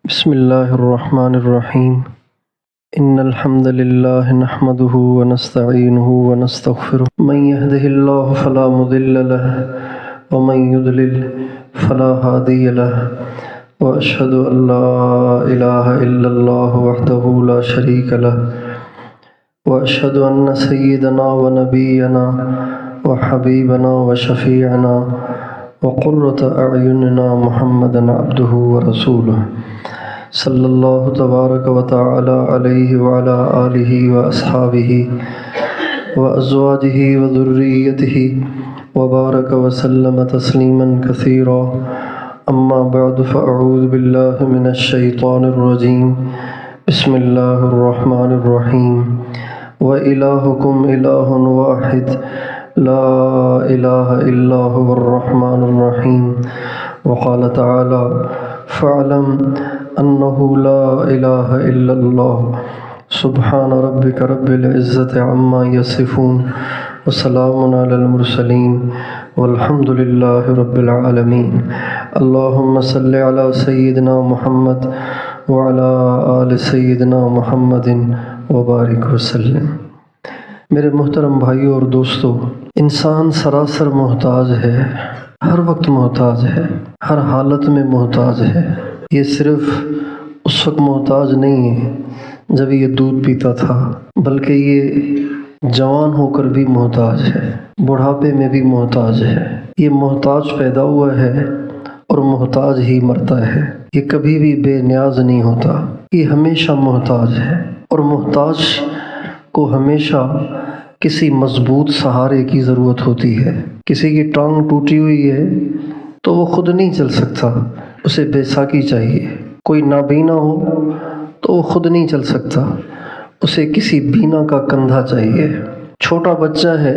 بسم اللہ الرحمن الرحیم ان الحمد للہ نحمده ونستعینه ونستغفره من يهده الله فلا مضل له ومن يضلل فلا هادي له واشهد ان لا اله الا الله وحده لا شريك له واشهد ان سيدنا ونبينا وحبيبنا وشفيعنا وقرة اعیننا محمدا عبده ورسوله صلی اللہ تبارک و تعالی علیہ وعلی آلہ واصحابہ وازواجہ وذریتہ وبارک وسلم تسلیما کثیرا اما بعد فاعوذ باللہ من الشیطان الرجیم بسم اللہ الرحمن الرحیم وإلہکم الہ واحد لا الہ الا هو الرحمن الرحیم وقال تعالی فاعلم انه لا الہ الا اللہ سبحان ربک رب العزت عما یصفون وسلام علی المرسلین والحمد للہ رب العالمین اللہم صل علی سیدنا محمد وعلی آل سیدنا محمد وبارک وسلم۔ میرے محترم بھائیوں اور دوستو، انسان سراسر محتاج ہے، ہر وقت محتاج ہے، ہر حالت میں محتاج ہے۔ یہ صرف اس وقت محتاج نہیں ہے جب یہ دودھ پیتا تھا، بلکہ یہ جوان ہو کر بھی محتاج ہے، بڑھاپے میں بھی محتاج ہے۔ یہ محتاج پیدا ہوا ہے اور محتاج ہی مرتا ہے۔ یہ کبھی بھی بے نیاز نہیں ہوتا، یہ ہمیشہ محتاج ہے، اور محتاج کو ہمیشہ کسی مضبوط سہارے کی ضرورت ہوتی ہے۔ کسی کی ٹانگ ٹوٹی ہوئی ہے تو وہ خود نہیں چل سکتا، اسے بیساکھی چاہیے۔ کوئی نابینا ہو تو وہ خود نہیں چل سکتا، اسے کسی بینا کا کندھا چاہیے۔ چھوٹا بچہ ہے،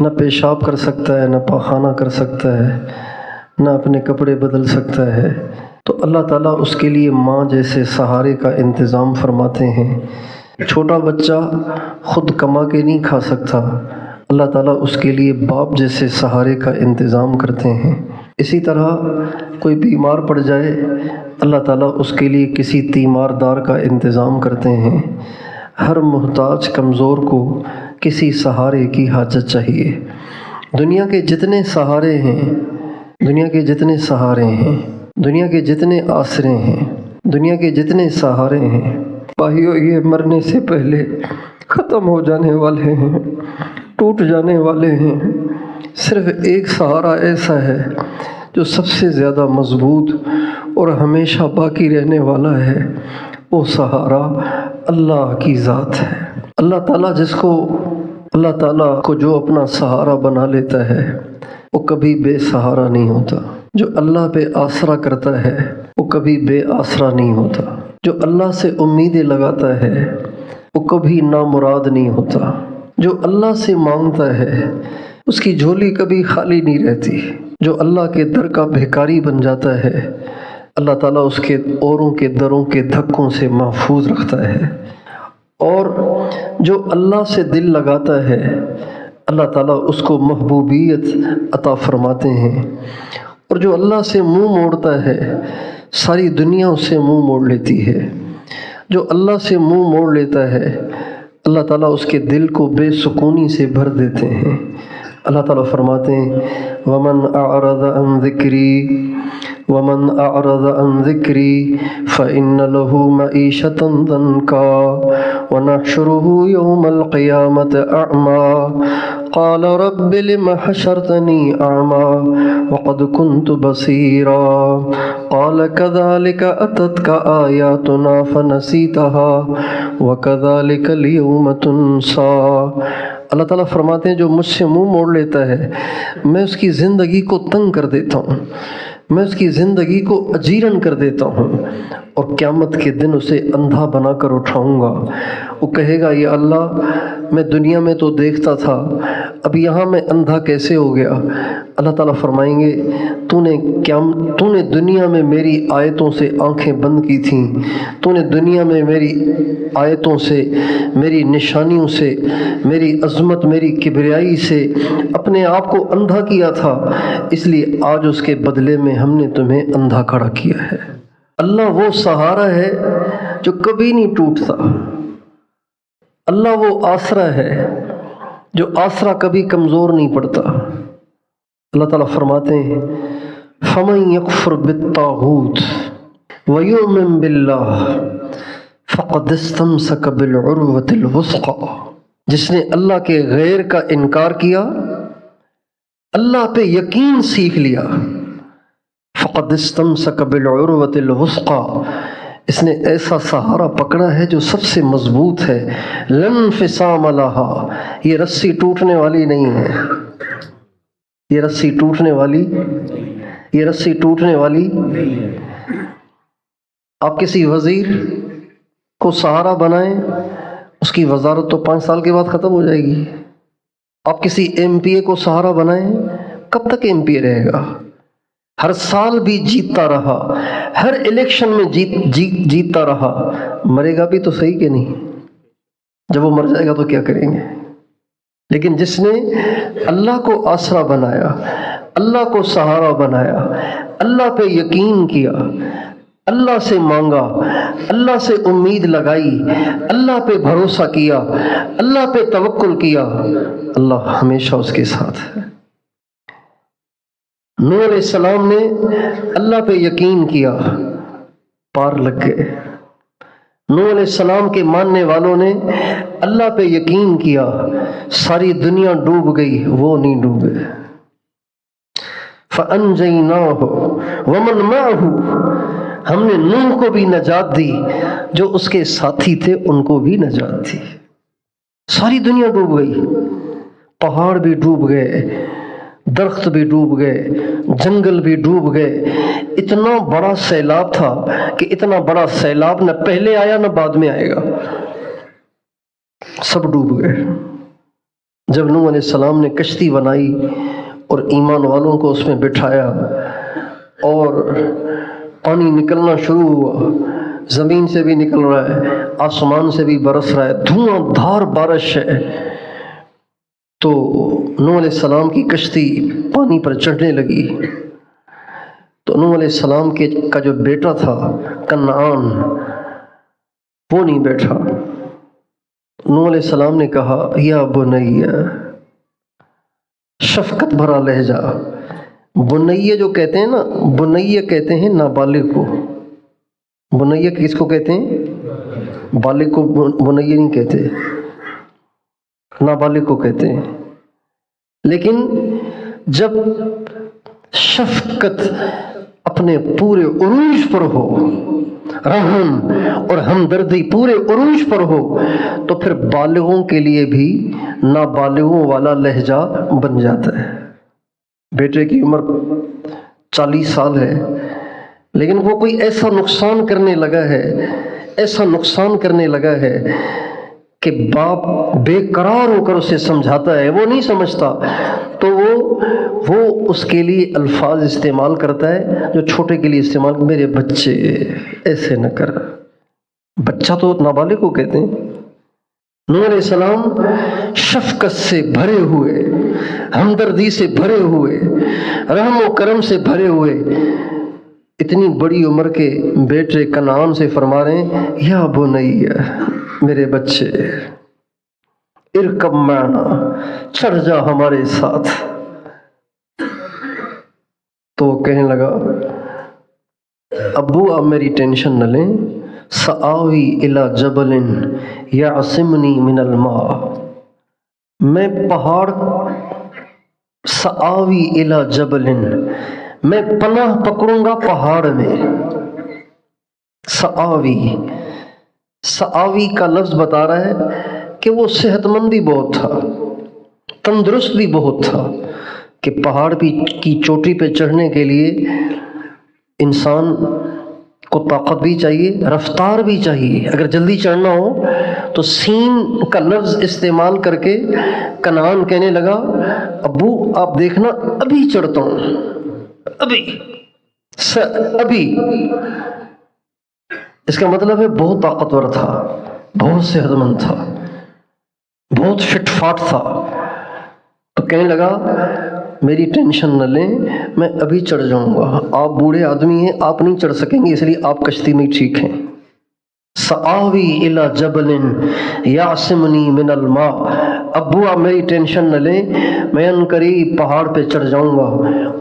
نہ پیشاب کر سکتا ہے، نہ پاخانہ کر سکتا ہے، نہ اپنے کپڑے بدل سکتا ہے، تو اللہ تعالیٰ اس کے لیے ماں جیسے سہارے کا انتظام فرماتے ہیں۔ چھوٹا بچہ خود کما کے نہیں کھا سکتا، اللہ تعالیٰ اس کے لیے باپ جیسے سہارے کا انتظام کرتے ہیں۔ اسی طرح کوئی بیمار پڑ جائے، اللہ تعالیٰ اس کے لیے کسی تیماردار کا انتظام کرتے ہیں۔ ہر محتاج کمزور کو کسی سہارے کی حاجت چاہیے۔ دنیا کے جتنے سہارے ہیں، دنیا کے جتنے سہارے ہیں، دنیا کے جتنے آسرے ہیں، دنیا کے جتنے سہارے ہیں، بھائیو یہ مرنے سے پہلے ختم ہو جانے والے ہیں، ٹوٹ جانے والے ہیں۔ صرف ایک سہارا ایسا ہے جو سب سے زیادہ مضبوط اور ہمیشہ باقی رہنے والا ہے، وہ سہارا اللہ کی ذات ہے۔ اللہ تعالیٰ کو جو اپنا سہارا بنا لیتا ہے وہ کبھی بے سہارا نہیں ہوتا۔ جو اللہ پہ آسرا کرتا ہے وہ کبھی بے آسرا نہیں ہوتا۔ جو اللہ سے امیدیں لگاتا ہے وہ کبھی نامراد نہیں ہوتا۔ جو اللہ سے مانگتا ہے اس کی جھولی کبھی خالی نہیں رہتی۔ جو اللہ کے در کا بھیکاری بن جاتا ہے، اللہ تعالیٰ اس کے اوروں کے دروں کے دھکوں سے محفوظ رکھتا ہے۔ اور جو اللہ سے دل لگاتا ہے، اللہ تعالیٰ اس کو محبوبیت عطا فرماتے ہیں۔ اور جو اللہ سے منہ موڑتا ہے، ساری دنیا اس سے منہ موڑ لیتی ہے۔ جو اللہ سے منہ موڑ لیتا ہے، اللہ تعالیٰ اس کے دل کو بے سکونی سے بھر دیتے ہیں۔ اللہ تعالیٰ فرماتے ہیں وَمَنْ أَعْرَضَ عَنْ ذِكْرِي فَإِنَّ لَهُ مَعِيشَةً ضَنْكًا وَنَحْشُرُهُ يَوْمَ الْقِيَامَةِ أَعْمَى قَالَ رَبِّ لِمَ حَشَرْتَنِي أَعْمَى وَقَدْ كُنْتُ بَصِيرًا قَالَ كَذَلِكَ أَتَتْكَ آيَاتُنَا فَنَسِيتَهَا وَكَذَلِكَ الْيَوْمَ تُنْسَى۔ اللہ تعالیٰ فرماتے ہیں جو مجھ سے منہ موڑ لیتا ہے، میں اس کی زندگی کو تنگ کر دیتا ہوں، میں اس کی زندگی کو اجیرن کر دیتا ہوں، اور قیامت کے دن اسے اندھا بنا کر اٹھاؤں گا۔ وہ کہے گا یا اللہ، میں دنیا میں تو دیکھتا تھا، اب یہاں میں اندھا کیسے ہو گیا؟ اللہ تعالیٰ فرمائیں گے تو نے دنیا میں میری آیتوں سے آنکھیں بند کی تھیں، تو نے دنیا میں میری آیتوں سے، میری نشانیوں سے، میری عظمت، میری کبریائی سے اپنے آپ کو اندھا کیا تھا، اس لیے آج اس کے بدلے میں ہم نے تمہیں اندھا کھڑا کیا ہے۔ اللہ وہ سہارا ہے جو کبھی نہیں ٹوٹتا، اللہ وہ آسرا ہے جو آسرا کبھی کمزور نہیں پڑتا۔ اللہ تعالیٰ فرماتے ہیں فَمَن يَكْفُرْ بِالطَّاغُوتِ وَيُؤْمِن بِاللَّهِ فَقَدِ اسْتَمْسَكَ بِالْعُرْوَةِ الْوُثْقَىٰ، جس نے اللہ کے غیر کا انکار کیا، اللہ پہ یقین سیکھ لیا، فَقَدِ اسْتَمْسَكَ بِالْعُرْوَةِ الْوُثْقَىٰ، اس نے ایسا سہارا پکڑا ہے جو سب سے مضبوط ہے، لَا انفصام لَهَا، یہ رسی ٹوٹنے والی نہیں ہے، یہ رسی ٹوٹنے والی، یہ رسی ٹوٹنے والی۔ آپ کسی وزیر کو سہارا بنائیں، اس کی وزارت تو 5 سال کے بعد ختم ہو جائے گی۔ آپ کسی ایم پی اے کو سہارا بنائیں، کب تک ایم پی اے رہے گا؟ ہر سال بھی جیتتا رہا، ہر الیکشن میں جیتتا رہا، مرے گا بھی تو صحیح کہ نہیں؟ جب وہ مر جائے گا تو کیا کریں گے؟ لیکن جس نے اللہ کو آسرا بنایا، اللہ کو سہارا بنایا، اللہ پہ یقین کیا، اللہ سے مانگا، اللہ سے امید لگائی، اللہ پہ بھروسہ کیا، اللہ پہ توکل کیا، اللہ ہمیشہ اس کے ساتھ ہے۔ نوح علیہ السلام نے اللہ پہ یقین کیا، پار لگ گئے۔ نوح علیہ السلام کے ماننے والوں نے اللہ پہ یقین کیا، ساری دنیا ڈوب گئی، وہ نہیں ڈوبے۔ فَأَنْجَيْنَاهُ وَمَنْ مَعَهُ، ہم نے نوح کو بھی نجات دی، جو اس کے ساتھی تھے ان کو بھی نجات دی۔ ساری دنیا ڈوب گئی، پہاڑ بھی ڈوب گئے، درخت بھی ڈوب گئے، جنگل بھی ڈوب گئے۔ اتنا بڑا سیلاب تھا کہ اتنا بڑا سیلاب نہ پہلے آیا نہ بعد میں آئے گا، سب ڈوب گئے۔ جب نوح علیہ السلام نے کشتی بنائی اور ایمان والوں کو اس میں بٹھایا اور پانی نکلنا شروع ہوا، زمین سے بھی نکل رہا ہے، آسمان سے بھی برس رہا ہے، دھواں دھار بارش ہے، تو نوح علیہ السلام کی کشتی پانی پر چڑھنے لگی۔ تو نوح علیہ السلام کا جو بیٹا تھا کنعان، وہ نہیں بیٹھا۔ نوح علیہ السلام نے کہا یا بنیہ، شفقت بھرا لہجہ، بنیہ جو کہتے ہیں نا، بنیہ کہتے ہیں نابالغ کو۔ بنیہ کس کو کہتے ہیں؟ بالغ کو بنیہ نہیں کہتے، نابالغ کو کہتے ہیں۔ لیکن جب شفقت اپنے پورے عروج پر ہو، رحم اور ہمدردی پورے عروج پر ہو، تو پھر بالغوں کے لیے بھی نابالغوں والا لہجہ بن جاتا ہے۔ بیٹے کی عمر 40 سال ہے، لیکن وہ کوئی ایسا نقصان کرنے لگا ہے، ایسا نقصان کرنے لگا ہے کہ باپ بے قرار ہو کر اسے سمجھاتا ہے، وہ نہیں سمجھتا، تو وہ اس کے لیے الفاظ استعمال کرتا ہے جو چھوٹے کے لیے استعمال، میرے بچے ایسے نہ کر۔ بچہ تو نابالغ کو کہتے ہیں۔ نوح علیہ السلام شفقت سے بھرے ہوئے، ہمدردی سے بھرے ہوئے، رحم و کرم سے بھرے ہوئے، اتنی بڑی عمر کے بیٹے کنعان سے فرما رہے ہیں یا بنیہ، میرے بچے ارکب معنا، چڑھ جا ہمارے ساتھ۔ تو وہ کہنے لگا ابو آپ میری ٹینشن نہ لیں، سآوی الی جبل یعصمنی من الماء، میں پہاڑ، سآوی الی جبل، میں پناہ پکڑوں گا پہاڑ میں۔ سآوی کا لفظ بتا رہا ہے کہ وہ صحت مند بھی بہت تھا، تندرست بھی بہت تھا، کہ پہاڑ کی چوٹی پہ چڑھنے کے لیے انسان کو طاقت بھی چاہیے، رفتار بھی چاہیے۔ اگر جلدی چڑھنا ہو تو سین کا لفظ استعمال کر کے کنعان کہنے لگا ابو آپ دیکھنا ابھی چڑھتا ہوں، ابھی۔ اس کا مطلب ہے بہت طاقتور تھا، بہت صحت مند تھا، بہت فٹ فاٹ تھا۔ تو کہنے لگا میری ٹینشن نہ لیں، میں ابھی چڑھ جاؤں گا، آپ بوڑھے آدمی ہیں، آپ نہیں چڑھ سکیں گے، اس لیے آپ کشتی میں ٹھیک ہیں۔ سآوی الی جبل یعصمنی من الماء، ابو آپ میری ٹینشن نہ لیں، میں ان قریب پہاڑ پہ چڑھ جاؤں گا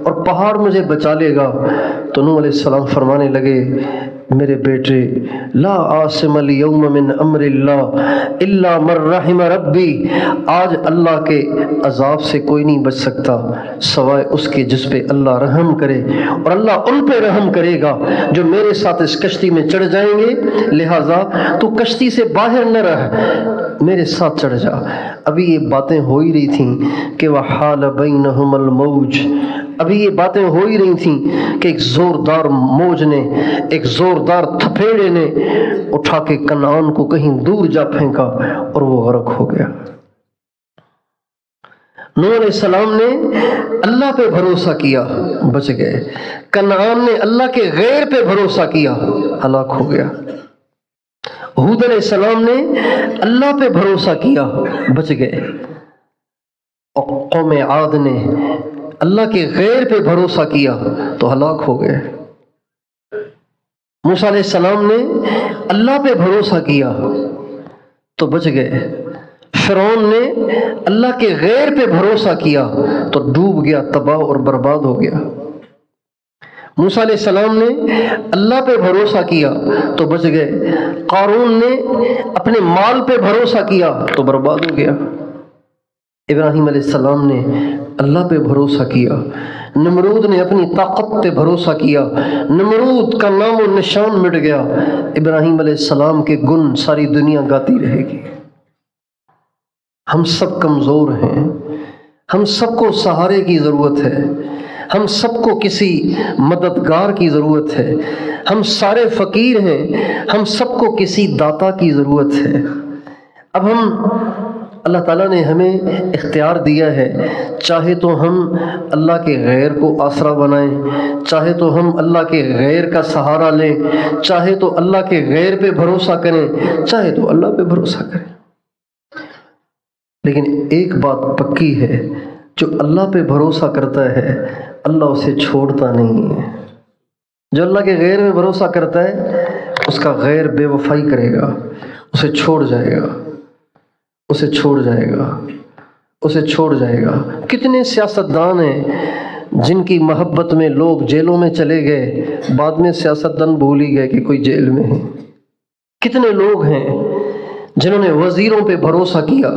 اور پہاڑ مجھے بچا لے گا۔ تو نوح علیہ السلام فرمانے لگے، میرے بیٹے، لا عاصم اليوم من امر اللہ الا من رحم ربی، آج اللہ کے عذاب سے کوئی نہیں بچ سکتا سوائے اس کے جس پہ اللہ رحم کرے، اور اللہ ان پہ رحم کرے گا جو میرے ساتھ اس کشتی میں چڑھ جائیں گے، لہٰذا تو کشتی سے باہر نہ رہ، میرے ساتھ چڑھ جا۔ ابھی یہ باتیں ہو ہی رہی تھیں کہ وحال بینہم الموج، ابھی یہ باتیں ہو ہی رہی تھیں کہ ایک زوردار موج نے، ایک زوردار تھپیڑے نے اٹھا کے کنعان کو کہیں دور جا پھینکا اور وہ غرق ہو گیا۔ نوح علیہ السلام نے اللہ پہ بھروسہ کیا، بچ گئے۔ کنعان نے اللہ کے غیر پہ بھروسہ کیا، ہلاک ہو گیا۔ ہود علیہ السلام نے اللہ پہ بھروسہ کیا، بچ گئے۔ اور قوم عاد نے اللہ کے غیر پہ بھروسہ کیا تو ہلاک ہو گئے۔ موسیٰ علیہ السلام نے اللہ پہ بھروسہ کیا تو بچ گئے۔ فرعون نے اللہ کے غیر پہ بھروسہ کیا تو ڈوب گیا، تباہ اور برباد ہو گیا۔ موسیٰ علیہ السلام نے اللہ پہ بھروسہ کیا تو بچ گئے۔ قارون نے اپنے مال پہ بھروسہ کیا تو برباد ہو گیا۔ ابراہیم علیہ السلام نے اللہ پہ بھروسہ کیا، نمرود نے اپنی طاقت پہ بھروسہ کیا، نمرود کا نام و نشان مٹ گیا۔ ابراہیم علیہ السلام کے گن ساری دنیا گاتی رہے گی۔ ہم سب کمزور ہیں، ہم سب کو سہارے کی ضرورت ہے، ہم سب کو کسی مددگار کی ضرورت ہے، ہم سارے فقیر ہیں، ہم سب کو کسی داتا کی ضرورت ہے۔ اب اللہ تعالیٰ نے ہمیں اختیار دیا ہے، چاہے تو ہم اللہ کے غیر کو آسرا بنائیں، چاہے تو ہم اللہ کے غیر کا سہارا لیں، چاہے تو اللہ کے غیر پہ بھروسہ کریں، چاہے تو اللہ پہ بھروسہ کریں۔ لیکن ایک بات پکی ہے، جو اللہ پہ بھروسہ کرتا ہے اللہ اسے چھوڑتا نہیں ہے۔ جو اللہ کے غیر میں بھروسہ کرتا ہے اس کا غیر بے وفائی کرے گا، اسے چھوڑ جائے گا، اسے چھوڑ جائے گا، اسے چھوڑ جائے گا۔ کتنے سیاستدان ہیں جن کی محبت میں لوگ جیلوں میں چلے گئے، بعد میں سیاستدان بھول ہی گئے کہ کوئی جیل میں ہے۔ کتنے لوگ ہیں جنہوں نے وزیروں پہ بھروسہ کیا،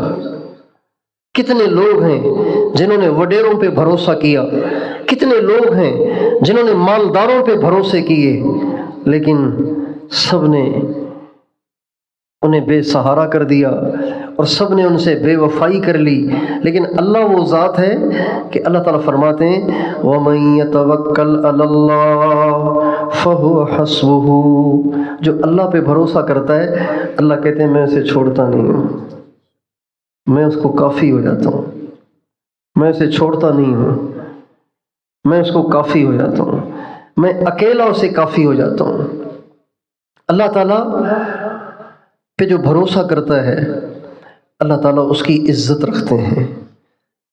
کتنے لوگ ہیں جنہوں نے وڈیروں پہ بھروسہ کیا، کتنے لوگ ہیں جنہوں نے مالداروں پہ بھروسے کیے، لیکن سب نے انہیں بے سہارا کر دیا اور سب نے ان سے بے وفائی کر لی۔ لیکن اللہ وہ ذات ہے کہ اللہ تعالیٰ فرماتے ہیں وَمَن يَتَوَكَّلْ عَلَى اللَّهِ فَهُوَ حَسْبُهُ، جو اللہ پہ بھروسہ کرتا ہے اللہ کہتے ہیں میں اسے چھوڑتا نہیں ہوں، میں اس کو کافی ہو جاتا ہوں، میں اسے چھوڑتا نہیں ہوں، میں اس کو کافی ہو جاتا ہوں، میں اکیلا اسے کافی ہو جاتا ہوں۔ اللہ تعالیٰ پہ جو بھروسہ کرتا ہے اللہ تعالیٰ اس کی عزت رکھتے ہیں۔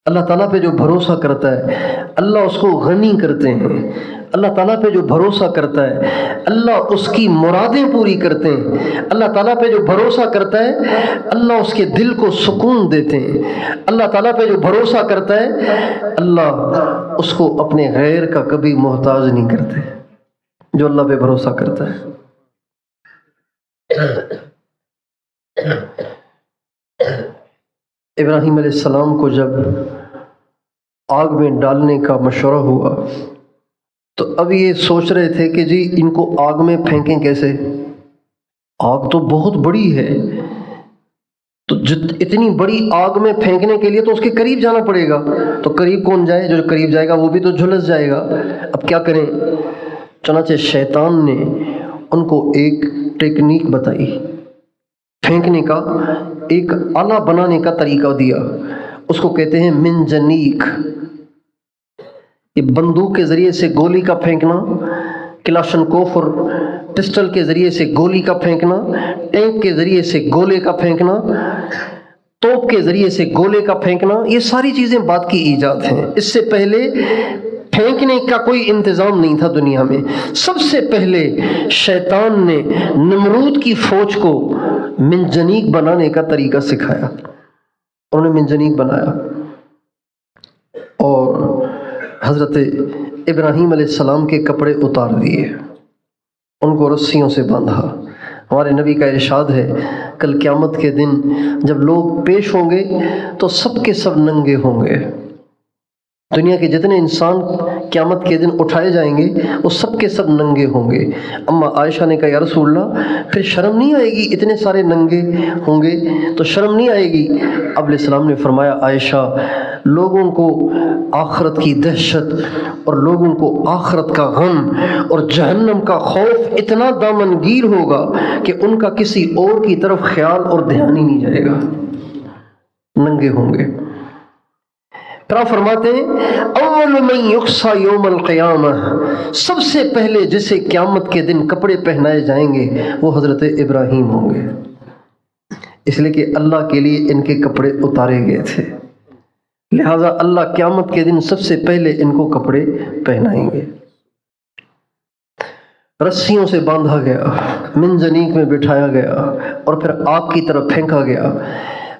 اللہ تعالیٰ پہ جو بھروسہ کرتا ہے اللہ اس کو غنی کرتے ہیں۔ اللہ تعالیٰ پہ جو بھروسہ کرتا ہے اللہ اس کی مرادیں پوری کرتے ہیں۔ اللہ تعالیٰ پہ جو بھروسہ کرتا ہے اللہ اس کے دل کو سکون دیتے ہیں۔ اللہ تعالیٰ پہ جو بھروسہ کرتا ہے اللہ اس کو اپنے غیر کا کبھی محتاج نہیں کرتے۔ جو اللہ پہ بھروسہ کرتا ہے ابراہیم علیہ السلام کو جب آگ میں ڈالنے کا مشورہ ہوا تو اب یہ سوچ رہے تھے کہ جی ان کو آگ میں پھینکیں کیسے، آگ تو بہت بڑی ہے، تو اتنی بڑی آگ میں پھینکنے کے لیے تو اس کے قریب جانا پڑے گا، تو قریب کون جائے؟ جو قریب جائے گا وہ بھی تو جھلس جائے گا۔ اب کیا کریں؟ چنانچہ شیطان نے ان کو ایک ٹیکنیک بتائی، پھینکنے کا ایک آلہ بنانے کا طریقہ دیا، اس کو کہتے ہیں منجنیق۔ یہ بندوق کے ذریعے سے گولی کا پھینکنا، کلاشنکوف اور پسٹل کے ذریعے سے گولی کا پھینکنا، ٹینک کے ذریعے سے گولے کا پھینکنا، توپ کے ذریعے سے گولے کا پھینکنا، یہ ساری چیزیں بعد کی ایجاد ہیں. اس سے پہلے پھینکنے کا کوئی انتظام نہیں تھا دنیا میں. سب سے پہلے شیطان نے نمرود کی فوج کو منجنیق بنانے کا طریقہ سکھایا. انہوں نے منجنیق بنایا اور حضرت ابراہیم علیہ السلام کے کپڑے اتار دیے، ان کو رسیوں سے باندھا. ہمارے نبی کا ارشاد ہے کل قیامت کے دن جب لوگ پیش ہوں گے تو سب کے سب ننگے ہوں گے. دنیا کے جتنے انسان قیامت کے دن اٹھائے جائیں گے وہ سب کے سب ننگے ہوں گے. اما عائشہ نے کہا یا رسول اللہ پھر شرم نہیں آئے گی؟ اتنے سارے ننگے ہوں گے تو شرم نہیں آئے گی؟ اب علیہ السلام نے فرمایا عائشہ، لوگوں کو آخرت کی دہشت اور لوگوں کو آخرت کا غم اور جہنم کا خوف اتنا دامنگیر ہوگا کہ ان کا کسی اور کی طرف خیال اور دھیان ہی نہیں جائے گا، ننگے ہوں گے. پھر آپ فرماتے ہیں اول من یکسا یوم القیامہ، سب سے پہلے جسے قیامت کے دن کپڑے پہنائے جائیں گے وہ حضرت ابراہیم ہوں گے، اس لیے کہ اللہ کے لیے ان کے کپڑے اتارے گئے تھے، لہٰذا اللہ قیامت کے دن سب سے پہلے ان کو کپڑے پہنائیں گے. رسیوں سے باندھا گیا، منجنیق میں بٹھایا گیا اور پھر آگ کی طرف پھینکا گیا.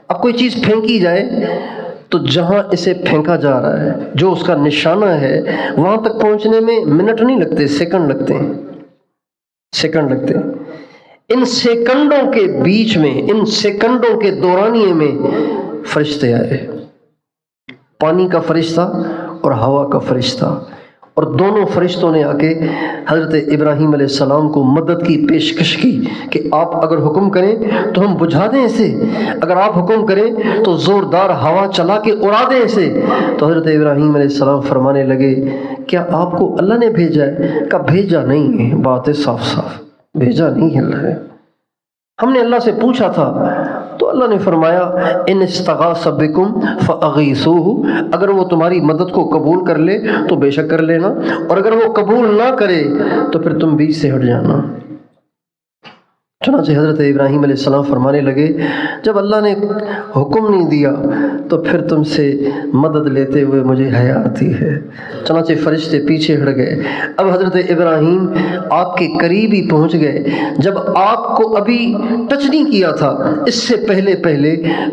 اب کوئی چیز پھینکی جائے تو جہاں اسے پھینکا جا رہا ہے جو اس کا نشانہ ہے وہاں تک پہنچنے میں منٹ نہیں لگتے، سیکنڈ لگتے ہیں، سیکنڈ لگتے ہیں. ان سیکنڈوں کے بیچ میں، ان سیکنڈوں کے دورانیے میں فرشتے آئے، پانی کا فرشتہ اور ہوا کا فرشتہ، اور دونوں فرشتوں نے آ کے حضرت ابراہیم علیہ السلام کو مدد کی پیشکش کی کہ آپ اگر حکم کریں تو ہم بجھا دیں اسے، اگر آپ حکم کریں تو زوردار ہوا چلا کے اڑا دیں اسے. تو حضرت ابراہیم علیہ السلام فرمانے لگے کیا آپ کو اللہ نے بھیجا ہے؟ کہا بھیجا نہیں ہے، بات ہے صاف صاف، بھیجا نہیں ہے اللہ نے. ہم نے اللہ سے پوچھا تھا تو اللہ نے فرمایا ان استغاث بکم فاغیثوہ، اگر وہ تمہاری مدد کو قبول کر لے تو بے شک کر لینا، اور اگر وہ قبول نہ کرے تو پھر تم بیچ سے ہٹ جانا. چنانچہ حضرت ابراہیم علیہ السلام فرمانے لگے جب اللہ نے حکم نہیں دیا تو پھر تم سے مدد لیتے ہوئے مجھے حیا آتی ہے. چنانچہ فرشتے پیچھے ہٹ گئے. اب حضرت ابراہیم آگ کے قریب ہی پہنچ گئے. جب آگ کو ابھی ٹچ نہیں کیا تھا اس سے پہلے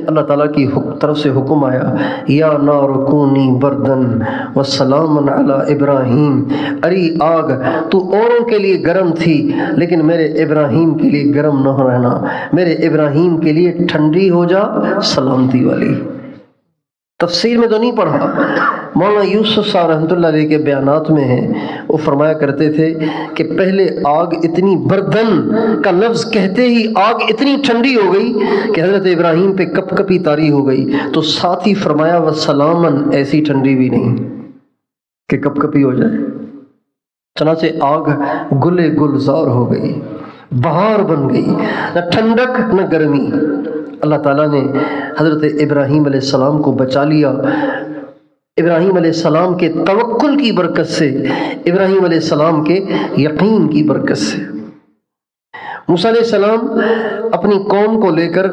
اللہ تعالیٰ کی طرف سے حکم آیا یا نار کونی بردن وسلاما علی ابراہیم، اری آگ تو اوروں کے لیے گرم تھی لیکن میرے ابراہیم کے لیے گرم نہ رہنا، میرے ابراہیم کے لیے ٹھنڈی ہو جا سلامتی والی. تفسیر میں تو نہیں پڑھا، مولانا یوسف صاحب رحمۃ اللہ علیہ کے بیانات میں ہیں، وہ فرمایا کرتے تھے کہ پہلے آگ اتنی بردن کا لفظ کہتے ہی آگ اتنی ٹھنڈی ہو گئی کہ حضرت ابراہیم پہ کپ کپی طاری ہو گئی، تو ساتھ ہی فرمایا وسلامن، ایسی ٹھنڈی بھی نہیں کہ کپ کپی ہو جائے. چنانچہ آگ گلے گلزار ہو گئی، بہار بن گئی، نہ ٹھنڈک نہ گرمی. اللہ تعالیٰ نے حضرت ابراہیم علیہ السلام کو بچا لیا. ابراہیم علیہ السلام کے توکل کی برکت سے، ابراہیم علیہ السلام کے یقین کی برکت سے. موسیٰ علیہ السلام اپنی قوم کو لے کر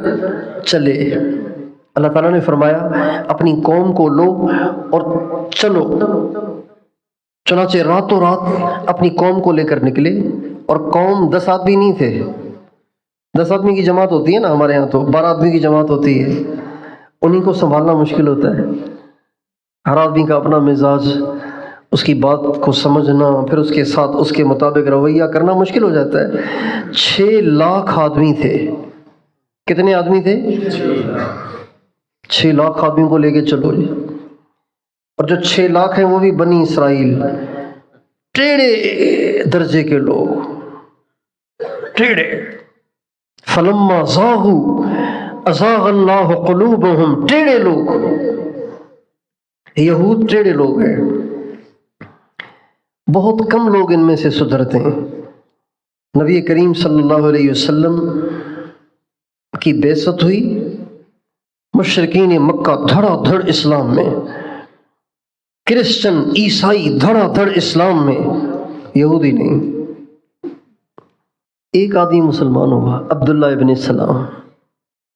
چلے. اللہ تعالیٰ نے فرمایا اپنی قوم کو لو اور چلو. چنانچہ راتوں رات اپنی قوم کو لے کر نکلے، اور قوم 10 آدمی نہیں تھے. 10 آدمی کی جماعت ہوتی ہے نا، ہمارے ہاں تو 12 آدمی کی جماعت ہوتی ہے، انہیں کو سنبھالنا مشکل ہوتا ہے. ہر آدمی کا اپنا مزاج، اس کی بات کو سمجھنا، پھر اس کے ساتھ اس کے مطابق رویہ کرنا مشکل ہو جاتا ہے. 6 لاکھ آدمی تھے. کتنے آدمی تھے؟ 6 لاکھ آدمیوں کو لے کے چلو جی. اور جو 6 لاکھ ہیں وہ بھی بنی اسرائیل، ٹیڑے درجے کے لوگ، ٹیڑے. فلما زاغوا ازاغ اللہ قلوبہم، ٹیڑے لوگ. یہود ٹیڑے لوگ ہیں، بہت کم لوگ ان میں سے سدھرتے ہیں. نبی کریم صلی اللہ علیہ وسلم کی بعثت ہوئی، مشرکین مکہ دھڑا دھڑ اسلام میں، کرسچن عیسائی دھڑا دھڑ اسلام میں، یہودی نہیں. ایک آدمی مسلمان ہوا، عبداللہ ابن سلام.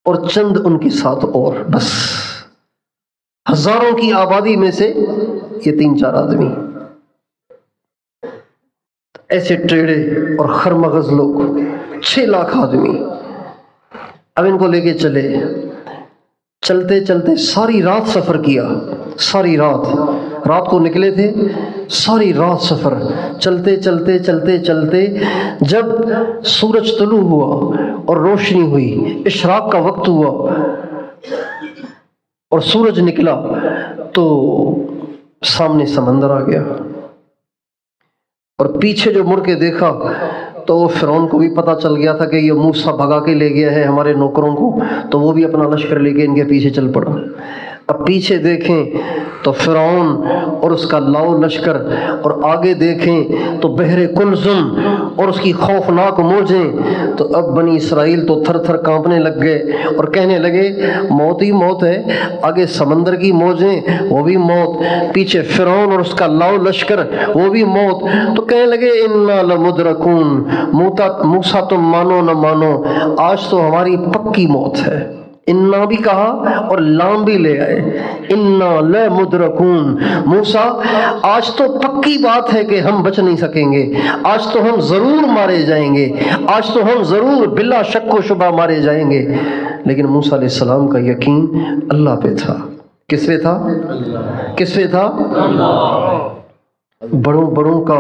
اور چند ان کے ساتھ اور، بس ہزاروں کی آبادی میں سے یہ 3-4 آدمی، ایسے ٹیڑے اور خرمغز لوگ، 6 لاکھ آدمی۔ اب ان کو لے کے چلتے چلتے ساری رات سفر کیا، ساری رات کو نکلے تھے، ساری رات سفر، چلتے چلتے چلتے چلتے جب سورج طلوع ہوا اور روشنی ہوئی، اشراق کا وقت ہوا اور سورج نکلا، تو سامنے سمندر آ گیا، اور پیچھے جو مڑ کے دیکھا تو فرعون کو بھی پتہ چل گیا تھا کہ یہ موسیٰ بھگا کے لے گیا ہے ہمارے نوکروں کو، تو وہ بھی اپنا لشکر لے کے ان کے پیچھے چل پڑا۔ اب پیچھے دیکھیں تو فرعون اور اس کا لاؤ لشکر، اور آگے دیکھیں تو بحر کلثم اور اس کی خوفناک موجیں۔ تو اب بنی اسرائیل تو تھر تھر کانپنے لگ گئے اور کہنے لگے موت ہی موت ہے، آگے سمندر کی موجیں وہ بھی موت، پیچھے فرعون اور اس کا لاؤ لشکر وہ بھی موت۔ تو کہنے لگے انا لمدرکون، موسیٰ تم مانو نہ مانو آج تو ہماری پکی موت ہے۔ انا بھی کہا اور لام بھی لے آئے، انا لمدرکون، موسیٰ آج تو پکی بات ہے کہ ہم بچ نہیں سکیں گے، آج تو ہم ضرور مارے جائیں گے، آج تو ہم ضرور بلا شک و شبہ مارے جائیں گے۔ لیکن موسیٰ علیہ السلام کا یقین اللہ پہ تھا۔ کس پہ تھا؟ کس پہ تھا؟ بڑوں کا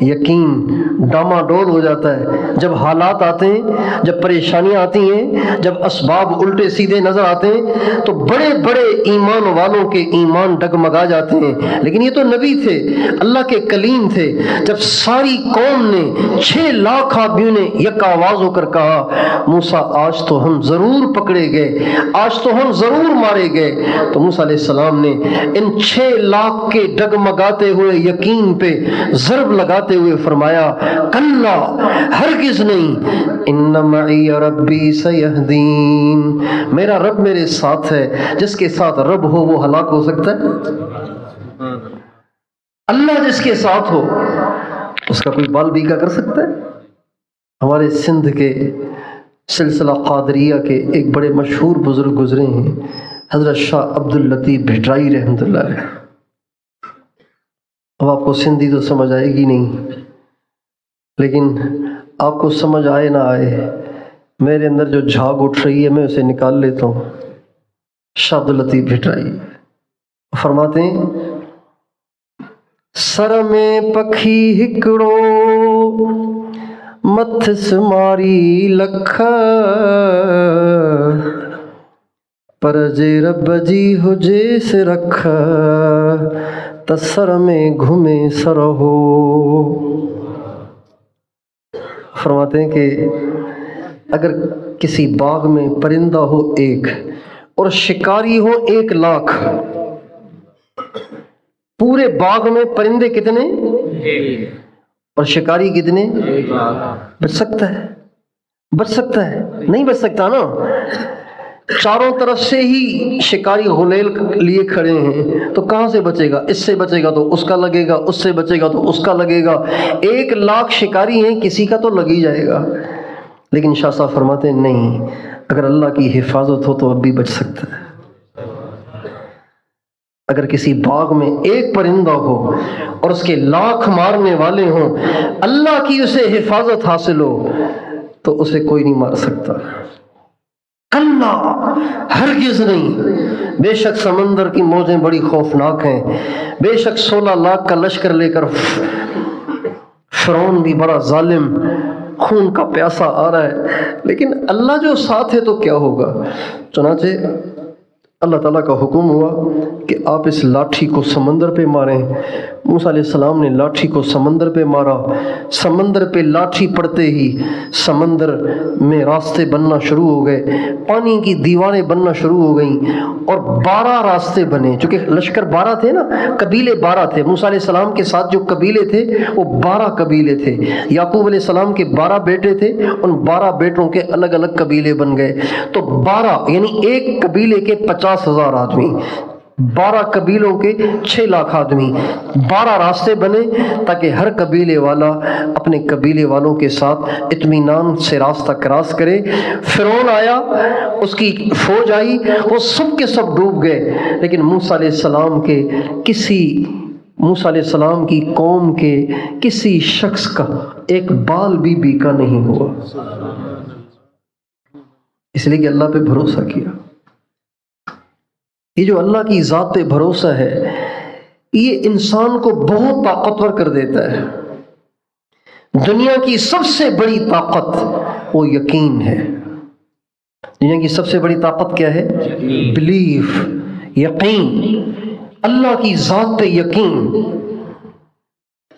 یقین ڈاماڈول ہو جاتا ہے جب حالات آتے ہیں، جب پریشانیاں آتی ہیں، جب اسباب الٹے سیدھے نظر آتے ہیں تو بڑے ایمان والوں کے ایمان ڈگمگا جاتے ہیں۔ لیکن یہ تو نبی تھے، اللہ کے کلیم تھے۔ جب ساری قوم نے 6 لاکھ آدمیوں نے یک آواز ہو کر کہا موسیٰ آج تو ہم ضرور پکڑے گئے، آج تو ہم ضرور مارے گئے، تو موسیٰ علیہ السلام نے ان 6 لاکھ کے ڈگمگاتے ہوئے یقین پہ ضرب لگاتے ہوئے فرمایا کلا، ہرگز نہیں، ان معی ربی سیہدین، میرا رب میرے ساتھ ہے۔ جس کے ساتھ رب ہو وہ ہلاک ہو سکتا ہے؟ اللہ جس کے ساتھ ہو اس کا کوئی بال بیگا کر سکتا ہے؟ ہمارے سندھ کے سلسلہ قادریہ کے ایک بڑے مشہور بزرگ گزرے ہیں، حضرت شاہ عبداللطیف بھٹرائی رحمۃ اللہ علیہ۔ اب آپ کو سندھی تو سمجھ آئے گی نہیں، لیکن آپ کو سمجھ آئے نہ آئے، میرے اندر جو جھاگ اٹھ رہی ہے میں اسے نکال لیتا ہوں۔ شاہ عبداللطیف بھٹرائی فرماتے ہیں سر میں پکھی ہکڑو متھ سماری لکھ، پر جے رب جی ہوجے سے رکھ، تسر میں گھومے سر ہو۔ فرماتے ہیں کہ اگر کسی باغ میں پرندہ ہو 1 اور شکاری ہو 1 لاکھ، پورے باغ میں پرندے کتنے اور شکاری کتنے؟ 1 لاکھ۔ بچ سکتا ہے؟ بچ سکتا ہے؟ نہیں بچ سکتا نا۔ چاروں طرف سے ہی شکاری غلیل لیے کھڑے ہیں، تو کہاں سے بچے گا؟ اس سے بچے گا تو اس کا لگے گا، اس سے بچے گا تو اس کا لگے گا۔ 1 لاکھ شکاری ہیں، کسی کا تو لگ ہی جائے گا۔ لیکن شاہ صاحب فرماتے ہیں نہیں، اگر اللہ کی حفاظت ہو تو اب بھی بچ سکتا ہے۔ اگر کسی باغ میں 1 پرندہ ہو اور اس کے لاکھ مارنے والے ہوں، اللہ کی اسے حفاظت حاصل ہو تو اسے کوئی نہیں مار سکتا۔ کلا، ہرگز نہیں۔ بے شک سمندر کی موجیں بڑی خوفناک ہیں، بے شک 16 لاکھ کا لشکر لے کر فرعون بھی بڑا ظالم خون کا پیاسا آ رہا ہے، لیکن اللہ جو ساتھ ہے تو کیا ہوگا؟ چنانچہ اللہ تعالیٰ کا حکم ہوا کہ آپ اس لاٹھی کو سمندر پہ ماریں۔ موسیٰ علیہ السلام نے لاٹھی کو سمندر پہ مارا، سمندر پہ لاٹھی پڑتے ہی سمندر میں راستے بننا شروع ہو گئے، پانی کی دیواریں بننا شروع ہو گئیں، اور 12 راستے بنے، چونکہ لشکر 12 تھے نا، قبیلے 12 تھے۔ موسیٰ علیہ السلام کے ساتھ جو قبیلے تھے وہ 12 قبیلے تھے۔ یعقوب علیہ السلام کے 12 بیٹے تھے، ان 12 بیٹوں کے الگ الگ قبیلے بن گئے، تو 12 یعنی ایک قبیلے کے 50,000 آدمی، 12 قبیلوں کے 6 لاکھ آدمی، 12 راستے بنے تاکہ ہر قبیلے والا اپنے قبیلے والوں کے ساتھ اطمینان سے راستہ کراس کرے۔ فرعون آیا، اس کی فوج آئی، وہ سب کے سب ڈوب گئے، لیکن موسیٰ علیہ السلام کی قوم کے کسی شخص کا ایک بال بھی بیکا نہیں ہوا، اس لیے کہ اللہ پہ بھروسہ کیا۔ یہ جو اللہ کی ذات پہ بھروسہ ہے، یہ انسان کو بہت طاقتور کر دیتا ہے۔ دنیا کی سب سے بڑی طاقت وہ یقین ہے۔ دنیا کی سب سے بڑی طاقت کیا ہے؟ بلیف، یقین، اللہ کی ذات پہ یقین،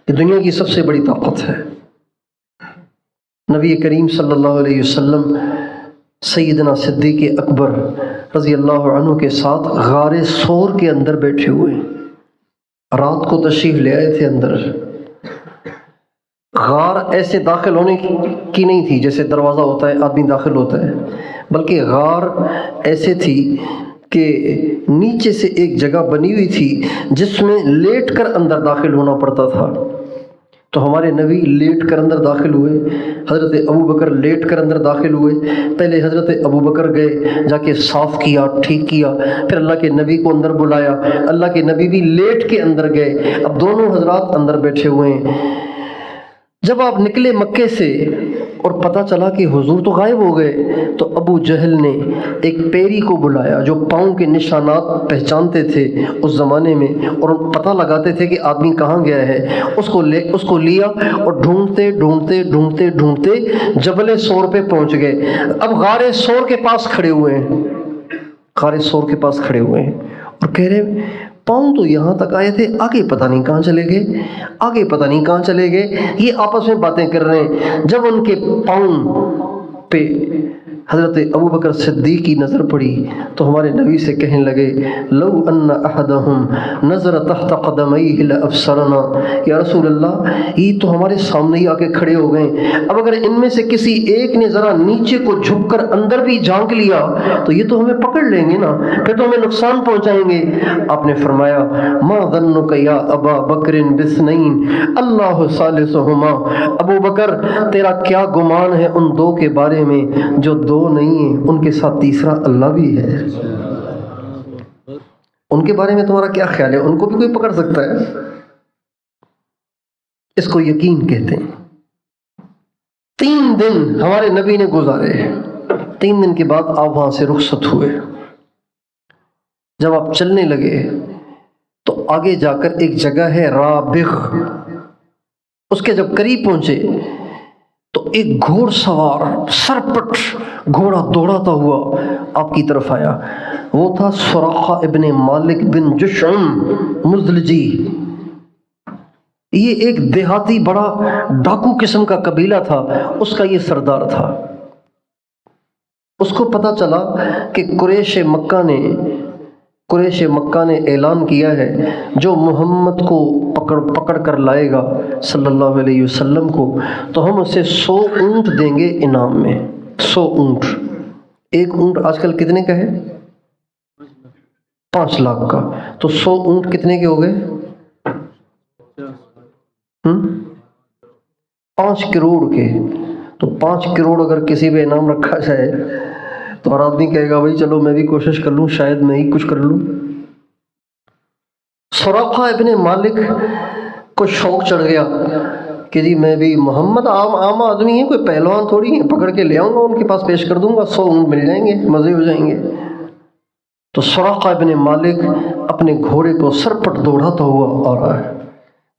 یہ دنیا کی سب سے بڑی طاقت ہے۔ نبی کریم صلی اللہ علیہ وسلم سیدنا صدیق اکبر رضی اللہ عنہ کے ساتھ غار ثور کے اندر بیٹھے ہوئے، رات کو تشریف لے آئے تھے اندر۔ غار ایسے داخل ہونے کی نہیں تھی جیسے دروازہ ہوتا ہے آدمی داخل ہوتا ہے، بلکہ غار ایسے تھی کہ نیچے سے ایک جگہ بنی ہوئی تھی جس میں لیٹ کر اندر داخل ہونا پڑتا تھا۔ تو ہمارے نبی لیٹ کر اندر داخل ہوئے، حضرت ابوبکر لیٹ کر اندر داخل ہوئے۔ پہلے حضرت ابوبکر گئے، جا کے صاف کیا، ٹھیک کیا، پھر اللہ کے نبی کو اندر بلایا، اللہ کے نبی بھی لیٹ کے اندر گئے، اب دونوں حضرات اندر بیٹھے ہوئے ہیں۔ جب آپ نکلے مکے سے اور پتہ چلا کہ حضور تو غائب ہو گئے، تو ابو جہل نے ایک پیری کو بلایا جو پاؤں کے نشانات پہچانتے تھے اس زمانے میں اور پتہ لگاتے تھے کہ آدمی کہاں گیا ہے، اس کو لیا اور ڈھونڈتے ڈھونڈتے ڈھونڈتے ڈھونڈتے جبل ثور پہ پہنچ گئے۔ اب غار ثور کے پاس کھڑے ہوئے ہیں، غار ثور کے پاس کھڑے ہوئے ہیں اور کہہ رہے پاؤں تو یہاں تک آئے تھے، آگے پتہ نہیں کہاں چلے گئے، آگے پتہ نہیں کہاں چلے گئے۔ یہ آپس میں باتیں کر رہے ہیں۔ جب ان کے پاؤں پہ حضرت ابوبکر صدیق کی نظر پڑی تو ہمارے نبی سے کہنے لگے لو ان احدہم نظر تحت قدمیہ لابصرنا، یا رسول اللہ یہ تو ہمارے سامنے ہی آ کے کھڑے ہو گئے، اب اگر ان میں سے کسی ایک نے ذرا نیچے کو جھک کر اندر بھی جھانک لیا تو یہ تو ہمیں پکڑ لیں گے نا، پھر تو ہمیں نقصان پہنچائیں گے۔ آپ نے فرمایا ما ظنک یا ابا بکر باثنین اللہ ثالثہما، ابو بکر تیرا کیا گمان ہے ان دو کے بارے میں جو دو نہیں ہیں، ان کے ساتھ تیسرا اللہ بھی ہے۔ ان کے بارے میں تمہارا کیا خیال ہے؟ ان کو بھی کوئی پکڑ سکتا ہے؟ اس کو یقین کہتے ہیں۔ 3 دن ہمارے نبی نے گزارے، 3 دن کے بعد آپ وہاں سے رخصت ہوئے۔ جب آپ چلنے لگے تو آگے جا کر ایک جگہ ہے رابغ، اس کے جب قریب پہنچے تو ایک گھوڑ سوار سرپٹ گھوڑا دوڑاتا ہوا آپ کی طرف آیا۔ وہ تھا سراقہ ابن مالک بن جشعم مزدلجی۔ یہ ایک دیہاتی بڑا ڈاکو قسم کا قبیلہ تھا، اس کا یہ سردار تھا۔ اس کو پتہ چلا کہ قریش مکہ نے اعلان کیا ہے جو محمد کو پکڑ کر لائے گا صلی اللہ علیہ وسلم کو تو ہم اسے 100 اونٹ دیں گے انعام میں۔ 100 اونٹ، ایک اونٹ آج کل کتنے کا ہے؟ 5 لاکھ کا، تو 100 اونٹ کتنے کے ہو گئے؟ 5 کروڑ کے۔ تو 5 کروڑ اگر کسی پہ انعام رکھا جائے تو ہر آدمی کہے گا بھائی چلو میں بھی کوشش کر لوں، شاید میں ہی کچھ کر لوں۔ سراقہ ابن مالک کو شوق چڑھ گیا کہ جی میں بھی، محمد عام آدمی ہے، کوئی پہلوان تھوڑی ہے، پکڑ کے لے آؤں گا، ان کے پاس پیش کر دوں گا، 100 اونٹ مل جائیں گے، مزے ہو جائیں گے۔ تو سراقہ ابن مالک اپنے گھوڑے کو سرپٹ دوڑاتا ہوا آ رہا ہے۔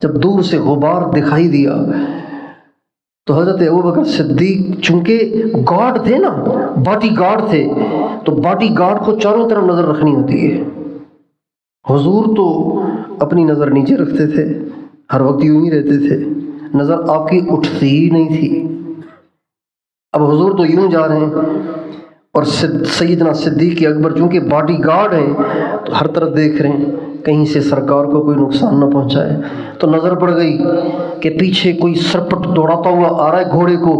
جب دور سے غبار دکھائی دیا تو حضرت ابوبکر صدیق چونکہ گارڈ تھے نا، باڈی گارڈ تھے، تو باڈی گارڈ کو چاروں طرف نظر رکھنی ہوتی ہے۔ حضور تو اپنی نظر نیچے رکھتے تھے، ہر وقت یوں ہی رہتے تھے، نظر آپ کی اٹھتی ہی نہیں تھی۔ اب حضور تو یوں جا رہے ہیں اور سیدنا صدیق اکبر چونکہ باڈی گارڈ ہیں تو ہر طرف دیکھ رہے ہیں کہیں سے سرکار کو کوئی نقصان نہ پہنچائے۔ تو نظر پڑ گئی کہ پیچھے کوئی سرپٹ دوڑاتا ہوا آ رہا ہے گھوڑے کو،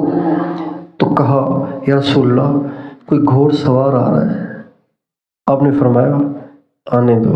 تو کہا یا رسول اللہ کوئی گھوڑ سوار آ رہا ہے۔ آپ نے فرمایا آنے دو،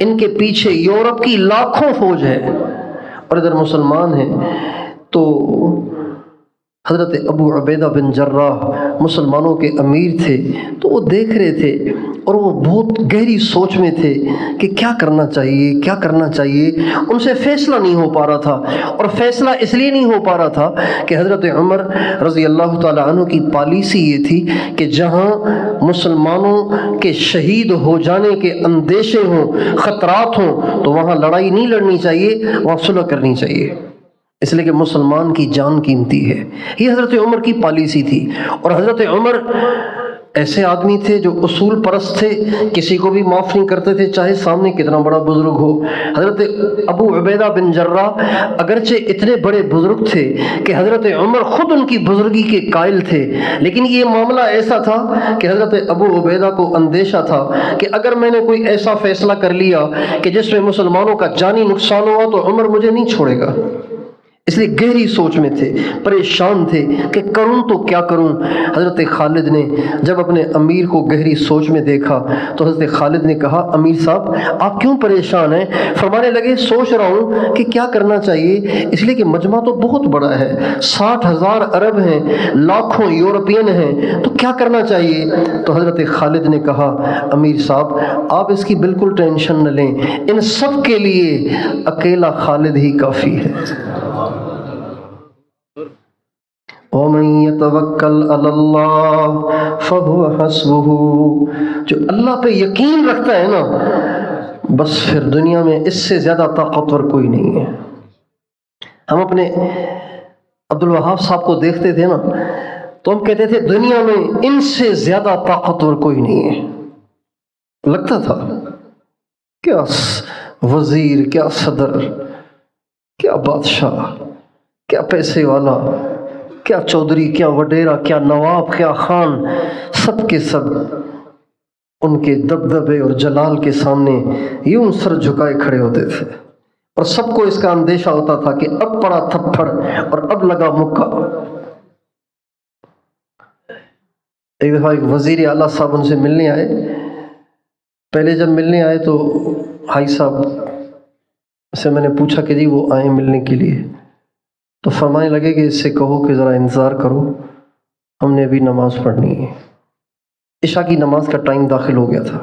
ان کے پیچھے یورپ کی لاکھوں فوج ہے اور ادھر مسلمان ہیں۔ تو حضرت ابو عبیدہ بن جراح مسلمانوں کے امیر تھے، تو وہ دیکھ رہے تھے اور وہ بہت گہری سوچ میں تھے کہ کیا کرنا چاہیے، کیا کرنا چاہیے۔ ان سے فیصلہ نہیں ہو پا رہا تھا، اور فیصلہ اس لیے نہیں ہو پا رہا تھا کہ حضرت عمر رضی اللہ تعالیٰ عنہ کی پالیسی یہ تھی کہ جہاں مسلمانوں کے شہید ہو جانے کے اندیشے ہوں، خطرات ہوں، تو وہاں لڑائی نہیں لڑنی چاہیے، وہاں صلح کرنی چاہیے، اس لیے کہ مسلمان کی جان قیمتی ہے۔ یہ حضرت عمر کی پالیسی تھی۔ اور حضرت عمر ایسے آدمی تھے جو اصول پرست تھے، کسی کو بھی معاف نہیں کرتے تھے، چاہے سامنے کتنا بڑا بزرگ ہو۔ حضرت ابو عبیدہ بن جراح اگرچہ اتنے بڑے بزرگ تھے کہ حضرت عمر خود ان کی بزرگی کے قائل تھے، لیکن یہ معاملہ ایسا تھا کہ حضرت ابو عبیدہ کو اندیشہ تھا کہ اگر میں نے کوئی ایسا فیصلہ کر لیا کہ جس میں مسلمانوں کا جانی نقصان ہوا تو عمر مجھے نہیں چھوڑے گا، اس لیے گہری سوچ میں تھے، پریشان تھے کہ کروں تو کیا کروں۔ حضرت خالد نے جب اپنے امیر کو گہری سوچ میں دیکھا تو حضرت خالد نے کہا، امیر صاحب آپ کیوں پریشان ہیں؟ فرمانے لگے، سوچ رہا ہوں کہ کیا کرنا چاہیے، اس لیے کہ مجمع تو بہت بڑا ہے، 60,000 عرب ہیں، لاکھوں یورپین ہیں، تو کیا کرنا چاہیے؟ تو حضرت خالد نے کہا، امیر صاحب آپ اس کی بالکل ٹینشن نہ لیں، ان سب کے لیے اکیلا خالد ہی کافی ہے۔ وَمَن يَتَوَكَّلْ عَلَى اللَّهِ فَهُوَ حَسْبُهُ، جو اللہ پہ یقین رکھتا ہے نا، بس پھر دنیا میں اس سے زیادہ طاقتور کوئی نہیں ہے۔ ہم اپنے عبد الوہاب صاحب کو دیکھتے تھے نا، تو ہم کہتے تھے دنیا میں ان سے زیادہ طاقتور کوئی نہیں ہے۔ لگتا تھا کیا وزیر، کیا صدر، کیا بادشاہ، کیا پیسے والا، کیا چودھری، کیا وڈیرا، کیا نواب، کیا خان، سب کے سب ان کے دبدبے اور جلال کے سامنے یوں سر جھکائے کھڑے ہوتے تھے، اور سب کو اس کا اندیشہ ہوتا تھا کہ اب پڑا تھپڑ اور اب لگا مکہ۔ ایک دفعہ ایک وزیر اعلیٰ صاحب ان سے ملنے آئے۔ پہلے جب ملنے آئے تو بھائی صاحب سے میں نے پوچھا کہ جی وہ آئے ملنے کے لیے، تو فرمانے لگے کہ اس سے کہو کہ ذرا انتظار کرو، ہم نے ابھی نماز پڑھنی ہے۔ عشاء کی نماز کا ٹائم داخل ہو گیا تھا،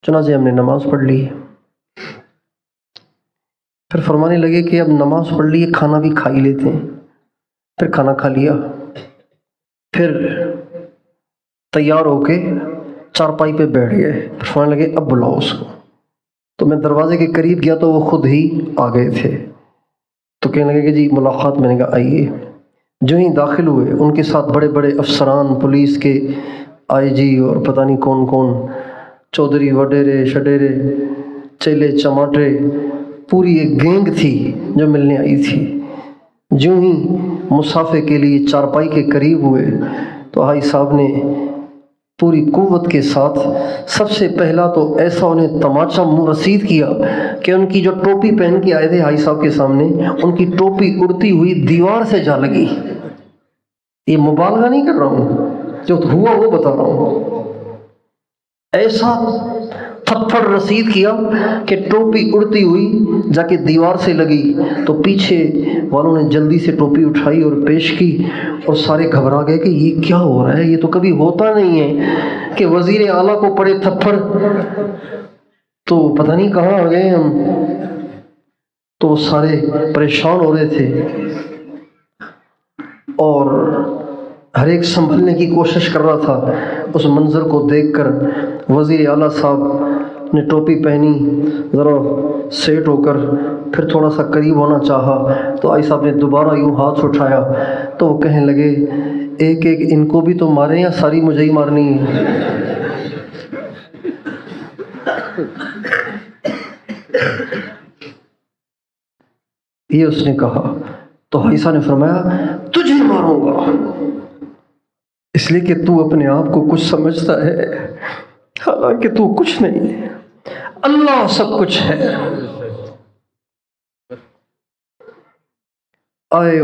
چنانچہ ہم نے نماز پڑھ لی۔ پھر فرمانے لگے کہ اب نماز پڑھ لی، کھانا بھی کھا ہی لیتے ہیں۔ پھر کھانا کھا لیا، پھر تیار ہو کے چارپائی پہ بیٹھ گئے۔ پھر فرمانے لگے اب بلاؤ اس کو۔ تو میں دروازے کے قریب گیا تو وہ خود ہی آ گئے تھے، تو کہنے لگے کہ جی ملاقات۔ میں نے کہا آئیے۔ جو ہی داخل ہوئے ان کے ساتھ بڑے بڑے افسران، پولیس کے آئی جی اور پتہ نہیں کون کون، چودھری وڈیرے شڈیرے، چیلے چماٹرے، پوری ایک گینگ تھی جو ملنے آئی تھی۔ جو ہی مصافحے کے لیے چارپائی کے قریب ہوئے تو بھائی صاحب نے پوری قوت کے ساتھ سب سے پہلا تو ایسا انہیں تماچا منہ رسید کیا کہ ان کی جو ٹوپی پہن کے آئے تھے بھائی صاحب کے سامنے، ان کی ٹوپی اڑتی ہوئی دیوار سے جا لگی۔ یہ مبالغہ نہیں کر رہا ہوں، جو ہوا وہ بتا رہا ہوں۔ ایسا تھپڑ رسید کیا کہ ٹوپی اڑتی ہوئی جا کے دیوار سے لگی، تو پیچھے والوں نے جلدی سے ٹوپی اٹھائی اور پیش کی، اور سارے گھبرا گئے کہ یہ کیا ہو رہا ہے، یہ تو کبھی ہوتا نہیں ہے کہ وزیر اعلیٰ کو پڑے تھپڑ، تو پتہ نہیں کہاں آ گئے ہم۔ تو سارے پریشان ہو رہے تھے اور ہر ایک سنبھلنے کی کوشش کر رہا تھا۔ اس منظر کو دیکھ کر وزیر اعلیٰ صاحب نے ٹوپی پہنی، ذرا سیٹ ہو کر پھر تھوڑا سا قریب ہونا چاہا، تو آئی صاحب نے دوبارہ یوں ہاتھ اٹھایا تو وہ کہنے لگے ایک ایک ان کو بھی تو ماریں یا ساری مجھے ہی مارنی ہے؟ یہ اس نے کہا تو عیسیٰ نے فرمایا تجھے ماروں گا، اس لیے کہ تو اپنے آپ کو کچھ سمجھتا ہے، حالانکہ تو کچھ نہیں ہے، اللہ سب کچھ ہے۔ آئے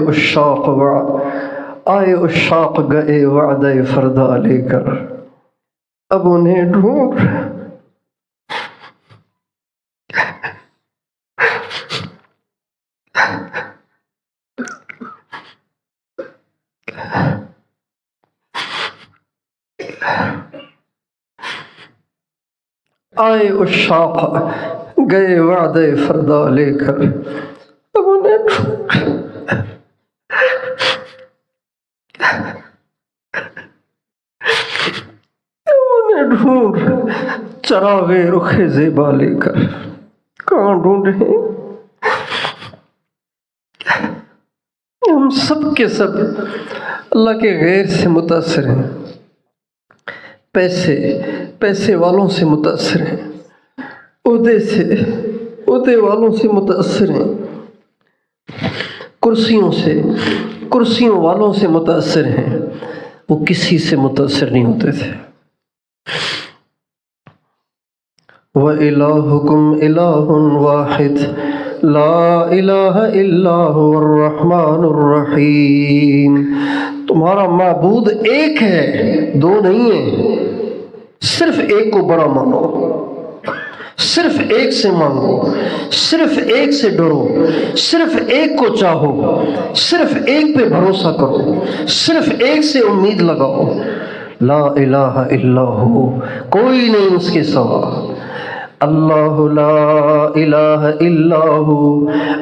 عشاق گئے وعدہ فردا لے کر، اب انہیں ڈھونڈ آئے عشاق گئے وعدے فردا لے کر، اب انہیں ڈھونڈ چراغے رخ زیبا لے کر، کہاں ڈھونڈے؟ ہم سب کے سب اللہ کے غیر سے متاثر ہیں، پیسے والوں سے متاثر ہیں، عہدے والوں سے متاثر ہیں، کرسیوں والوں سے متاثر ہیں، وہ کسی سے متاثر نہیں ہوتے تھے۔ وَإِلَٰهُكُمْ إِلَٰهٌ وَاحِدٌ لَا إِلَٰهَ إِلَّا هُوَ الرَّحْمَٰنُ الرَّحِيمُ، تمہارا معبود ایک ہے، دو نہیں ہے، صرف ایک کو بڑا مانو، صرف ایک سے مانگو، صرف ایک سے ڈرو، صرف ایک کو چاہو، صرف ایک پہ بھروسہ کرو، صرف ایک سے امید لگاؤ۔ لا الہ الا ہو، کوئی نہیں اس کے سوا۔ اللہ لا الہ الا ہو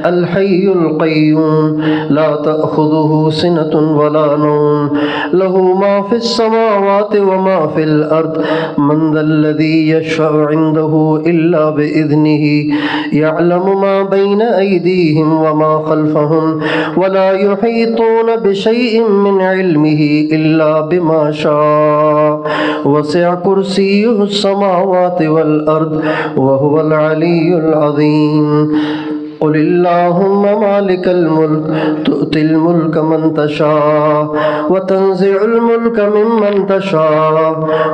الحی القیوم لا تأخذہ سنۃ ولا نوم لہ ما فی السماوات وما فی الارض من ذا الذی یشفع عنده الا بإذنہ یعلم ما بین ایدیہم وما خلفہم ولا یحیطون بشیء من علمہ الا بما شاء وسع کرسیہ السماوات والارض وهو العلي العظيم۔ قل اللهم مالك الملك تؤتي الملك من تشاء وتنزع الملك ممن تشاء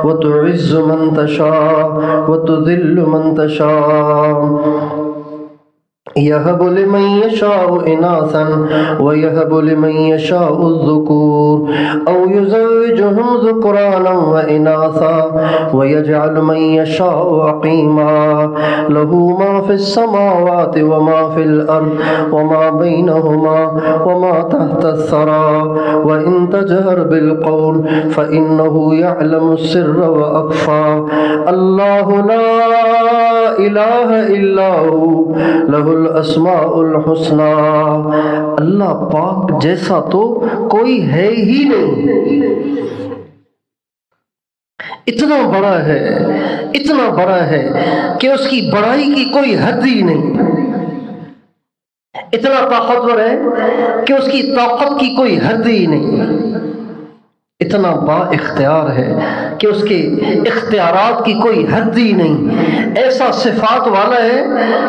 وتعز من تشاء وتذل من تشاء يهب لمن يشاء إناثا ويهب لمن يشاء الذكور أو يزوجهم ذكرانا وإناثا ويجعل من يشاء عقيما له ما في السماوات وما في الأرض وما بينهما وما تحت الثرى وإن تجهر بالقول فإنه يعلم السر وأخفى الله لا إله إلا هو له الاسماء الحسنى، اللہ پاک جیسا تو کوئی ہے ہی نہیں، اتنا بڑا ہے کہ اس کی بڑائی کی کوئی حد ہی نہیں، اتنا طاقتور ہے کہ اس کی طاقت کی کوئی حد ہی نہیں، اتنا با اختیار ہے کہ اس کے اختیارات کی کوئی حد ہی نہیں، ایسا صفات والا ہے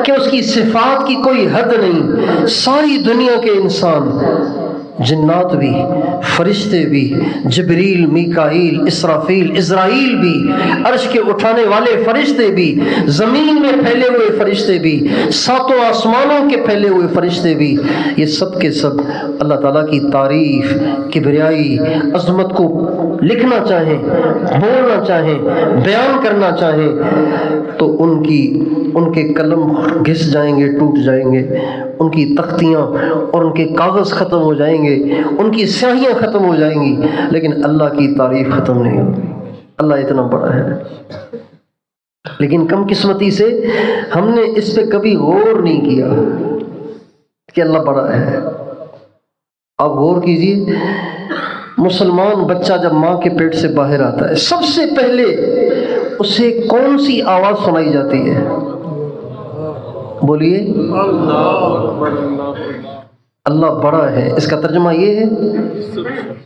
کہ اس کی صفات کی کوئی حد نہیں۔ ساری دنیا کے انسان، جنات بھی، فرشتے بھی، جبریل، میکائیل، اسرافیل، عزرائیل بھی، عرش کے اٹھانے والے فرشتے بھی، زمین میں پھیلے ہوئے فرشتے بھی، ساتوں آسمانوں کے پھیلے ہوئے فرشتے بھی، یہ سب کے سب اللہ تعالیٰ کی تعریف، کبریائی، عظمت کو لکھنا چاہیں، بولنا چاہیں، بیان کرنا چاہیں تو ان کے قلم گھس جائیں گے، ٹوٹ جائیں گے، ان کی تختیاں اور ان کے کاغذ ختم ہو جائیں گے، ان کی سیاہیاں ختم ہو جائیں گی، لیکن اللہ کی تعریف ختم نہیں ہوگی۔ اللہ اتنا بڑا ہے، لیکن کم قسمتی سے ہم نے اس پہ کبھی غور نہیں کیا کہ اللہ بڑا ہے۔ آپ غور کیجئے، مسلمان بچہ جب ماں کے پیٹ سے باہر آتا ہے، سب سے پہلے اسے کون سی آواز سنائی جاتی ہے؟ بولیے، اللہ بڑا ہے۔ اس کا ترجمہ یہ ہے؟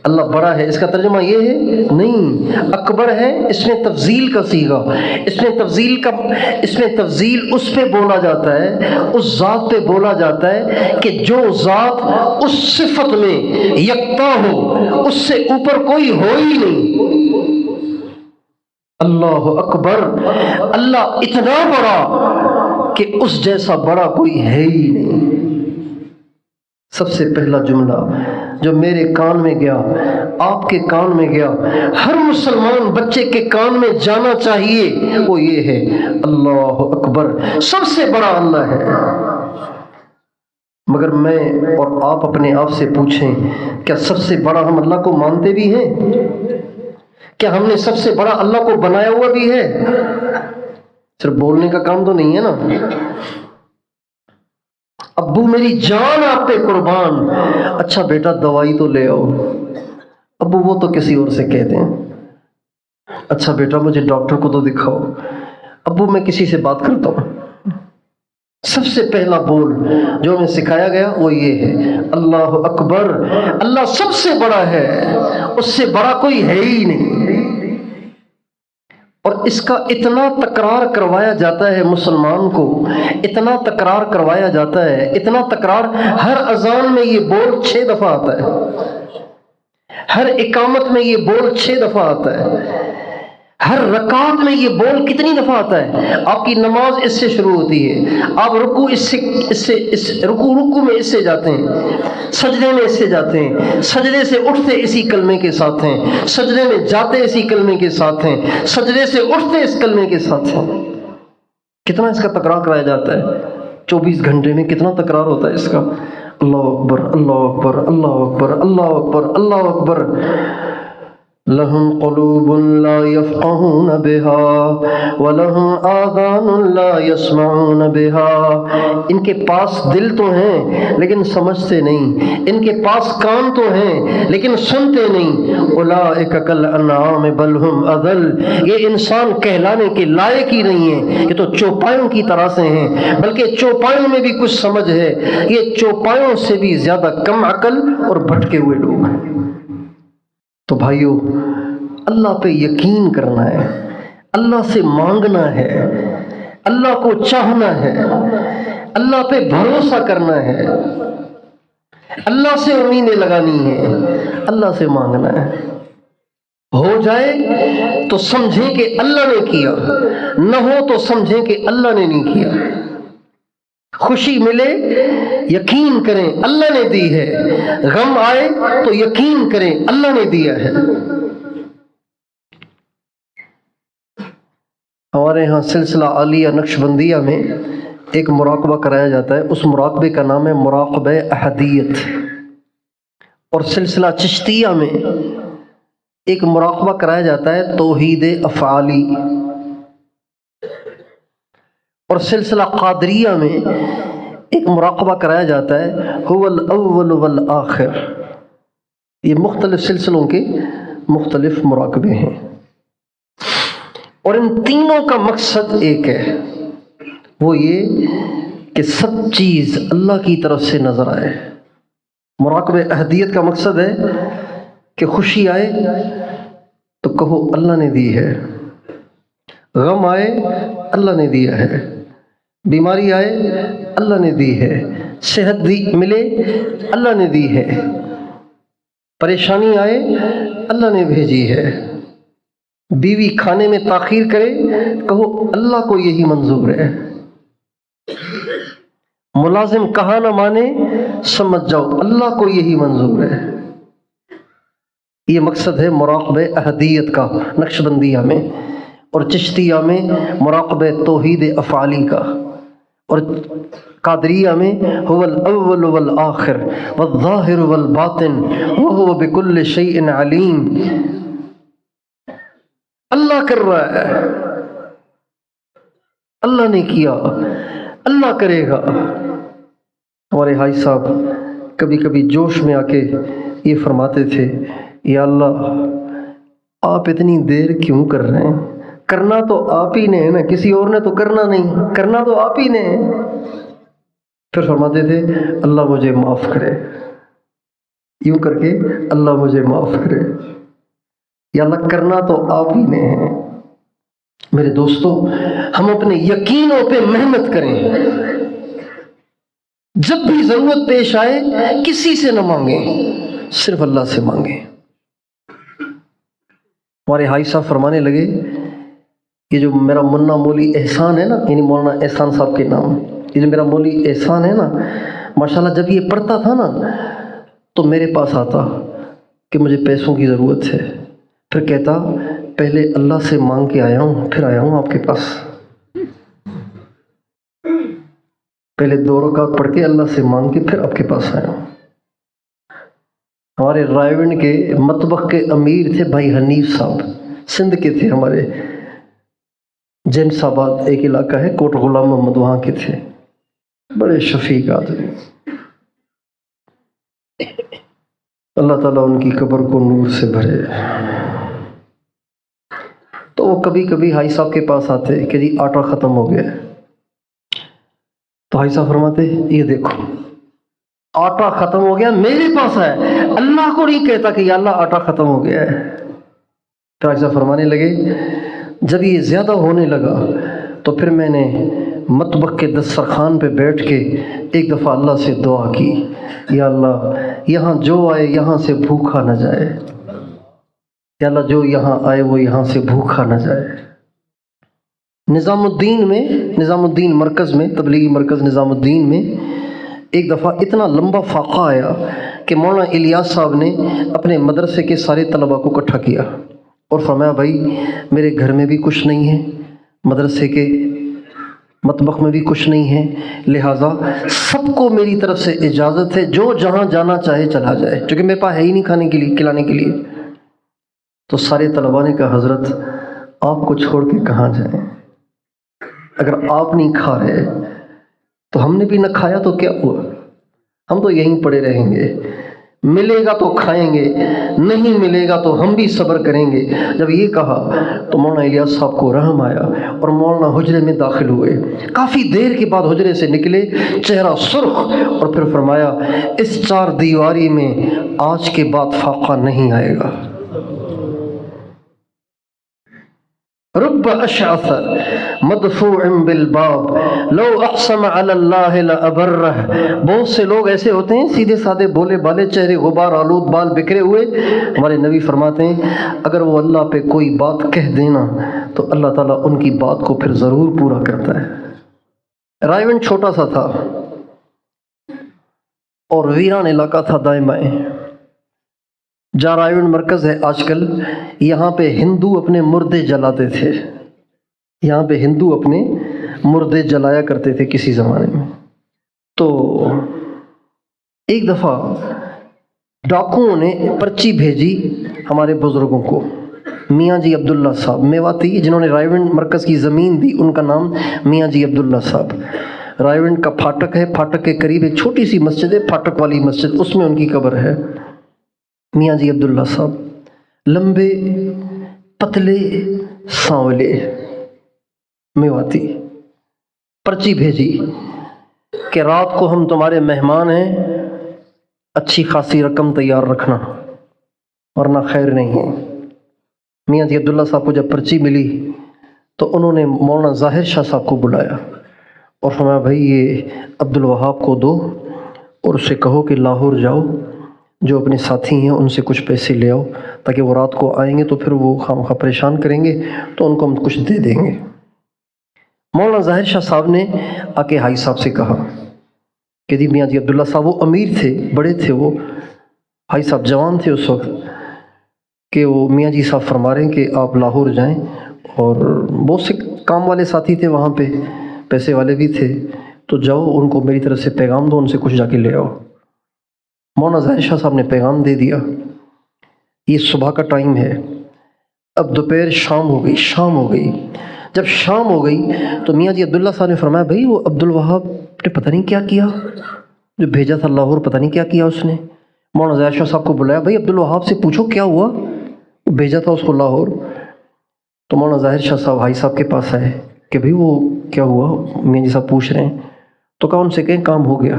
اللہ بڑا ہے، اس کا ترجمہ یہ ہے؟ نہیں، اکبر ہے، اس میں تفضیل کا صیغہ، اس میں تفضیل اس پہ بولا جاتا ہے، اس ذات پہ بولا جاتا ہے کہ جو ذات اس صفت میں یکتا ہو، اس سے اوپر کوئی ہو ہی نہیں۔ اللہ اکبر، اللہ اتنا بڑا کہ اس جیسا بڑا کوئی ہے ہی نہیں۔ سب سے پہلا جملہ جو میرے کان میں گیا، آپ کے کان میں گیا، ہر مسلمان بچے کے کان میں جانا چاہیے، وہ یہ ہے اللہ اکبر، سب سے بڑا اللہ ہے۔ مگر میں اور آپ اپنے آپ سے پوچھیں، کیا سب سے بڑا ہم اللہ کو مانتے بھی ہیں؟ کیا ہم نے سب سے بڑا اللہ کو بنایا ہوا بھی ہے؟ صرف بولنے کا کام تو نہیں ہے نا. ابو میری جان آپ پہ قربان. اچھا بیٹا دوائی تو لے آؤ. ابو وہ تو کسی اور سے کہتے ہیں. اچھا بیٹا مجھے ڈاکٹر کو تو دکھاؤ. ابو میں کسی سے بات کرتا ہوں. سب سے پہلا بول جو ہمیں سکھایا گیا وہ یہ ہے اللہ اکبر. اللہ سب سے بڑا ہے، اس سے بڑا کوئی ہے ہی نہیں. اور اس کا اتنا تکرار کروایا جاتا ہے مسلمان کو، اتنا تکرار کروایا جاتا ہے، اتنا تکرار. ہر اذان میں یہ بول 6 دفعہ آتا ہے، ہر اقامت میں یہ بول 6 دفعہ آتا ہے، ہر رکعت میں یہ بول کتنی دفعہ آتا ہے. آپ کی نماز اس سے شروع ہوتی ہے، آپ رکوع رکوع میں اس سے جاتے ہیں، سجدے میں اس سے جاتے ہیں، سجدے سے اٹھتے اسی کلمے کے ساتھ ہیں، سجدے میں جاتے اسی کلمے کے ساتھ ہیں، سجدے سے اٹھتے اس کلمے کے ساتھ ہیں. کتنا اس کا تکرار کرایا جاتا ہے 24 گھنٹے میں، کتنا تکرار ہوتا ہے اس کا. اللہ اکبر اللہ اکبر اللہ اکبر اللہ اکبر اللہ اکبر. لهم قلوب لا يفقهون بها ولهم آذان لا يسمعون بها. ان کے پاس دل تو ہیں لیکن سمجھتے نہیں، ان کے پاس کان تو ہیں لیکن سنتے نہیں. اولئک کالانعام بل هم اضل. یہ انسان کہلانے کے لائق ہی نہیں ہے، یہ تو چوپایوں کی طرح سے ہیں، بلکہ چوپایوں میں بھی کچھ سمجھ ہے، یہ چوپایوں سے بھی زیادہ کم عقل اور بھٹکے ہوئے لوگ ہیں. تو بھائیو اللہ پہ یقین کرنا ہے، اللہ سے مانگنا ہے، اللہ کو چاہنا ہے، اللہ پہ بھروسہ کرنا ہے، اللہ سے امیدیں لگانی ہے، اللہ سے مانگنا ہے. ہو جائے تو سمجھیں کہ اللہ نے کیا، نہ ہو تو سمجھیں کہ اللہ نے نہیں کیا. خوشی ملے یقین کریں اللہ نے دی ہے، غم آئے تو یقین کریں اللہ نے دیا ہے. ہمارے ہاں سلسلہ عالیہ نقشبندیہ میں ایک مراقبہ کرایا جاتا ہے، اس مراقبے کا نام ہے مراقبہ احدیت. اور سلسلہ چشتیہ میں ایک مراقبہ کرایا جاتا ہے توحید افعالی. اور سلسلہ قادریہ میں ایک مراقبہ کرایا جاتا ہے هو الاول والآخر. یہ مختلف سلسلوں کے مختلف مراقبے ہیں، اور ان تینوں کا مقصد ایک ہے، وہ یہ کہ سب چیز اللہ کی طرف سے نظر آئے. مراقبہ احدیت کا مقصد ہے کہ خوشی آئے تو کہو اللہ نے دی ہے، غم آئے اللہ نے دیا ہے، بیماری آئے اللہ نے دی ہے، صحت ملے اللہ نے دی ہے، پریشانی آئے اللہ نے بھیجی ہے، بیوی کھانے میں تاخیر کرے کہو اللہ کو یہی منظور ہے، ملازم کہا نہ مانے سمجھ جاؤ اللہ کو یہی منظور ہے. یہ مقصد ہے مراقبہ احدیت کا نقشبندیہ میں، اور چشتیہ میں مراقبہ توحید افعالی کا، اور قادریہ میں هو الاول والآخر والظاہر والباطن وهو بكل شيء علیم. اللہ کر رہا ہے، اللہ نے کیا، اللہ کرے گا. ہمارے حاج صاحب کبھی کبھی جوش میں آ کے یہ فرماتے تھے یا اللہ آپ اتنی دیر کیوں کر رہے ہیں، کرنا تو آپ ہی نے ہے نا، کسی اور نے تو کرنا نہیں، کرنا تو آپ ہی نے ہے. پھر فرماتے تھے اللہ مجھے معاف کرے، یوں کر کے اللہ مجھے معاف کرے، یا اللہ کرنا تو آپ ہی نے ہے. میرے دوستو ہم اپنے یقینوں پہ محنت کریں، جب بھی ضرورت پیش آئے کسی سے نہ مانگیں، صرف اللہ سے مانگیں. ہمارے حاج صاحب فرمانے لگے یہ جو میرا منا مولی احسان ہے نا، یعنی مولانا احسان صاحب کے نام، یہ جو میرا مولی احسان ہے نا، ماشاءاللہ جب یہ پڑھتا تھا نا تو میرے پاس آتا کہ مجھے پیسوں کی ضرورت ہے، پھر کہتا پہلے اللہ سے مانگ کے آیا ہوں پھر آیا ہوں آپ کے پاس، پہلے 2 رکعت پڑھ کے اللہ سے مانگ کے پھر آپ کے پاس آیا ہوں. ہمارے رائے گنج کے مطبخ کے امیر تھے بھائی حنیف صاحب، سندھ کے تھے، ہمارے جیمس آباد ایک علاقہ ہے، کوٹ غلام محمد، وہاں کے تھے، بڑے شفیق آدمی۔ اللہ تعالیٰ ان کی قبر کو نور سے بھرے۔ تو وہ کبھی کبھی حاجی صاحب کے پاس آتے کہ جی آٹا ختم ہو گیا ہے، تو حاجی صاحب فرماتے یہ دیکھو آٹا ختم ہو گیا، میرے پاس ہے، اللہ کو نہیں کہتا کہ یا اللہ آٹا ختم ہو گیا ہے۔ پھر حاجی صاحب فرمانے لگے جب یہ زیادہ ہونے لگا تو پھر میں نے مطبخ کے دسترخوان پہ بیٹھ کے ایک دفعہ اللہ سے دعا کی، یا اللہ یہاں جو آئے یہاں سے بھوکا نہ جائے، یا اللہ جو یہاں آئے وہ یہاں سے بھوکا نہ جائے۔ نظام الدین مرکز میں، تبلیغی مرکز نظام الدین میں ایک دفعہ اتنا لمبا فاقہ آیا کہ مولانا الیاس صاحب نے اپنے مدرسے کے سارے طلباء کو اکٹھا کیا اور فرمایا بھائی میرے گھر میں بھی کچھ نہیں ہے، مدرسے کے مطبخ میں بھی کچھ نہیں ہے، لہٰذا سب کو میری طرف سے اجازت ہے جو جہاں جانا چاہے چلا جائے، کیونکہ میرے پاس ہے ہی نہیں کھانے کے لیے، کھلانے کے لیے۔ تو سارے طلباء نے کہا حضرت آپ کو چھوڑ کے کہاں جائیں، اگر آپ نہیں کھا رہے تو ہم نے بھی نہ کھایا تو کیا ہوا، ہم تو یہیں پڑے رہیں گے، ملے گا تو کھائیں گے، نہیں ملے گا تو ہم بھی صبر کریں گے۔ جب یہ کہا تو مولانا الیاس صاحب کو رحم آیا اور مولانا حجرے میں داخل ہوئے، کافی دیر کے بعد حجرے سے نکلے، چہرہ سرخ، اور پھر فرمایا اس چار دیواری میں آج کے بعد فاقہ نہیں آئے گا۔ رب اشعث مدفوع بالباب لو اقسم علی اللہ لابرہ، بہت سے لوگ ایسے ہوتے ہیں سیدھے سادے بولے بالے، چہرے غبار آلود، بال بکھرے ہوئے، ہمارے نبی فرماتے ہیں اگر وہ اللہ پہ کوئی بات کہہ دینا تو اللہ تعالیٰ ان کی بات کو پھر ضرور پورا کرتا ہے۔ رائے چھوٹا سا تھا اور ویران علاقہ تھا دائیں بائیں، جہاں رائے مرکز ہے آج کل، یہاں پہ ہندو اپنے مردے جلاتے تھے، یہاں پہ ہندو اپنے مردے جلایا کرتے تھے کسی زمانے میں۔ تو ایک دفعہ ڈاکوؤں نے پرچی بھیجی ہمارے بزرگوں کو، میاں جی عبداللہ صاحب میواتی جنہوں نے رائے مرکز کی زمین دی، ان کا نام میاں جی عبداللہ صاحب۔ رائے کا پھاٹک ہے، پھاٹک کے قریب ایک چھوٹی سی مسجد ہے، پھاٹک والی مسجد، اس میں ان کی قبر ہے۔ میاں جی عبداللہ صاحب لمبے پتلے سانولے، میواتی، پرچی بھیجی کہ رات کو ہم تمہارے مہمان ہیں، اچھی خاصی رقم تیار رکھنا ورنہ خیر نہیں ہے۔ میاں جی عبداللہ صاحب کو جب پرچی ملی تو انہوں نے مولانا ظاہر شاہ صاحب کو بلایا اور فرمایا بھائی یہ عبدالوہاب کو دو اور اسے کہو کہ لاہور جاؤ، جو اپنے ساتھی ہیں ان سے کچھ پیسے لے آؤ، تاکہ وہ رات کو آئیں گے تو پھر وہ خامخواہ پریشان کریں گے تو ان کو ہم کچھ دے دیں گے۔ مولانا ظاہر شاہ صاحب نے آ کے حاجی صاحب سے کہا کہ جی میاں جی عبداللہ صاحب، وہ امیر تھے، بڑے تھے، وہ حاجی صاحب جوان تھے اس وقت، کہ وہ میاں جی صاحب فرما رہے ہیں کہ آپ لاہور جائیں، اور بہت سے کام والے ساتھی تھے وہاں پہ، پیسے والے بھی تھے، تو جاؤ ان کو میری طرف سے پیغام دو، ان سے کچھ جا کے لے آؤ۔ مولانا ظاہر شاہ صاحب نے پیغام دے دیا، یہ صبح کا ٹائم ہے، اب دوپہر شام ہو گئی۔ جب شام ہو گئی تو میاں جی عبداللہ صاحب نے فرمایا بھائی وہ عبدالوہاب نے پتہ نہیں کیا کیا، جو بھیجا تھا لاہور، پتہ نہیں کیا کیا اس نے۔ مولانا ظاہر شاہ صاحب کو بلایا، بھائی عبدالوہاب سے پوچھو کیا ہوا، وہ بھیجا تھا اس کو لاہور۔ تو مولانا ظاہر شاہ صاحب حاجی صاحب کے پاس آئے کہ بھائی وہ کیا ہوا، میاں جی صاحب پوچھ رہے ہیں، تو کہا ان سے کہیں کام ہو گیا۔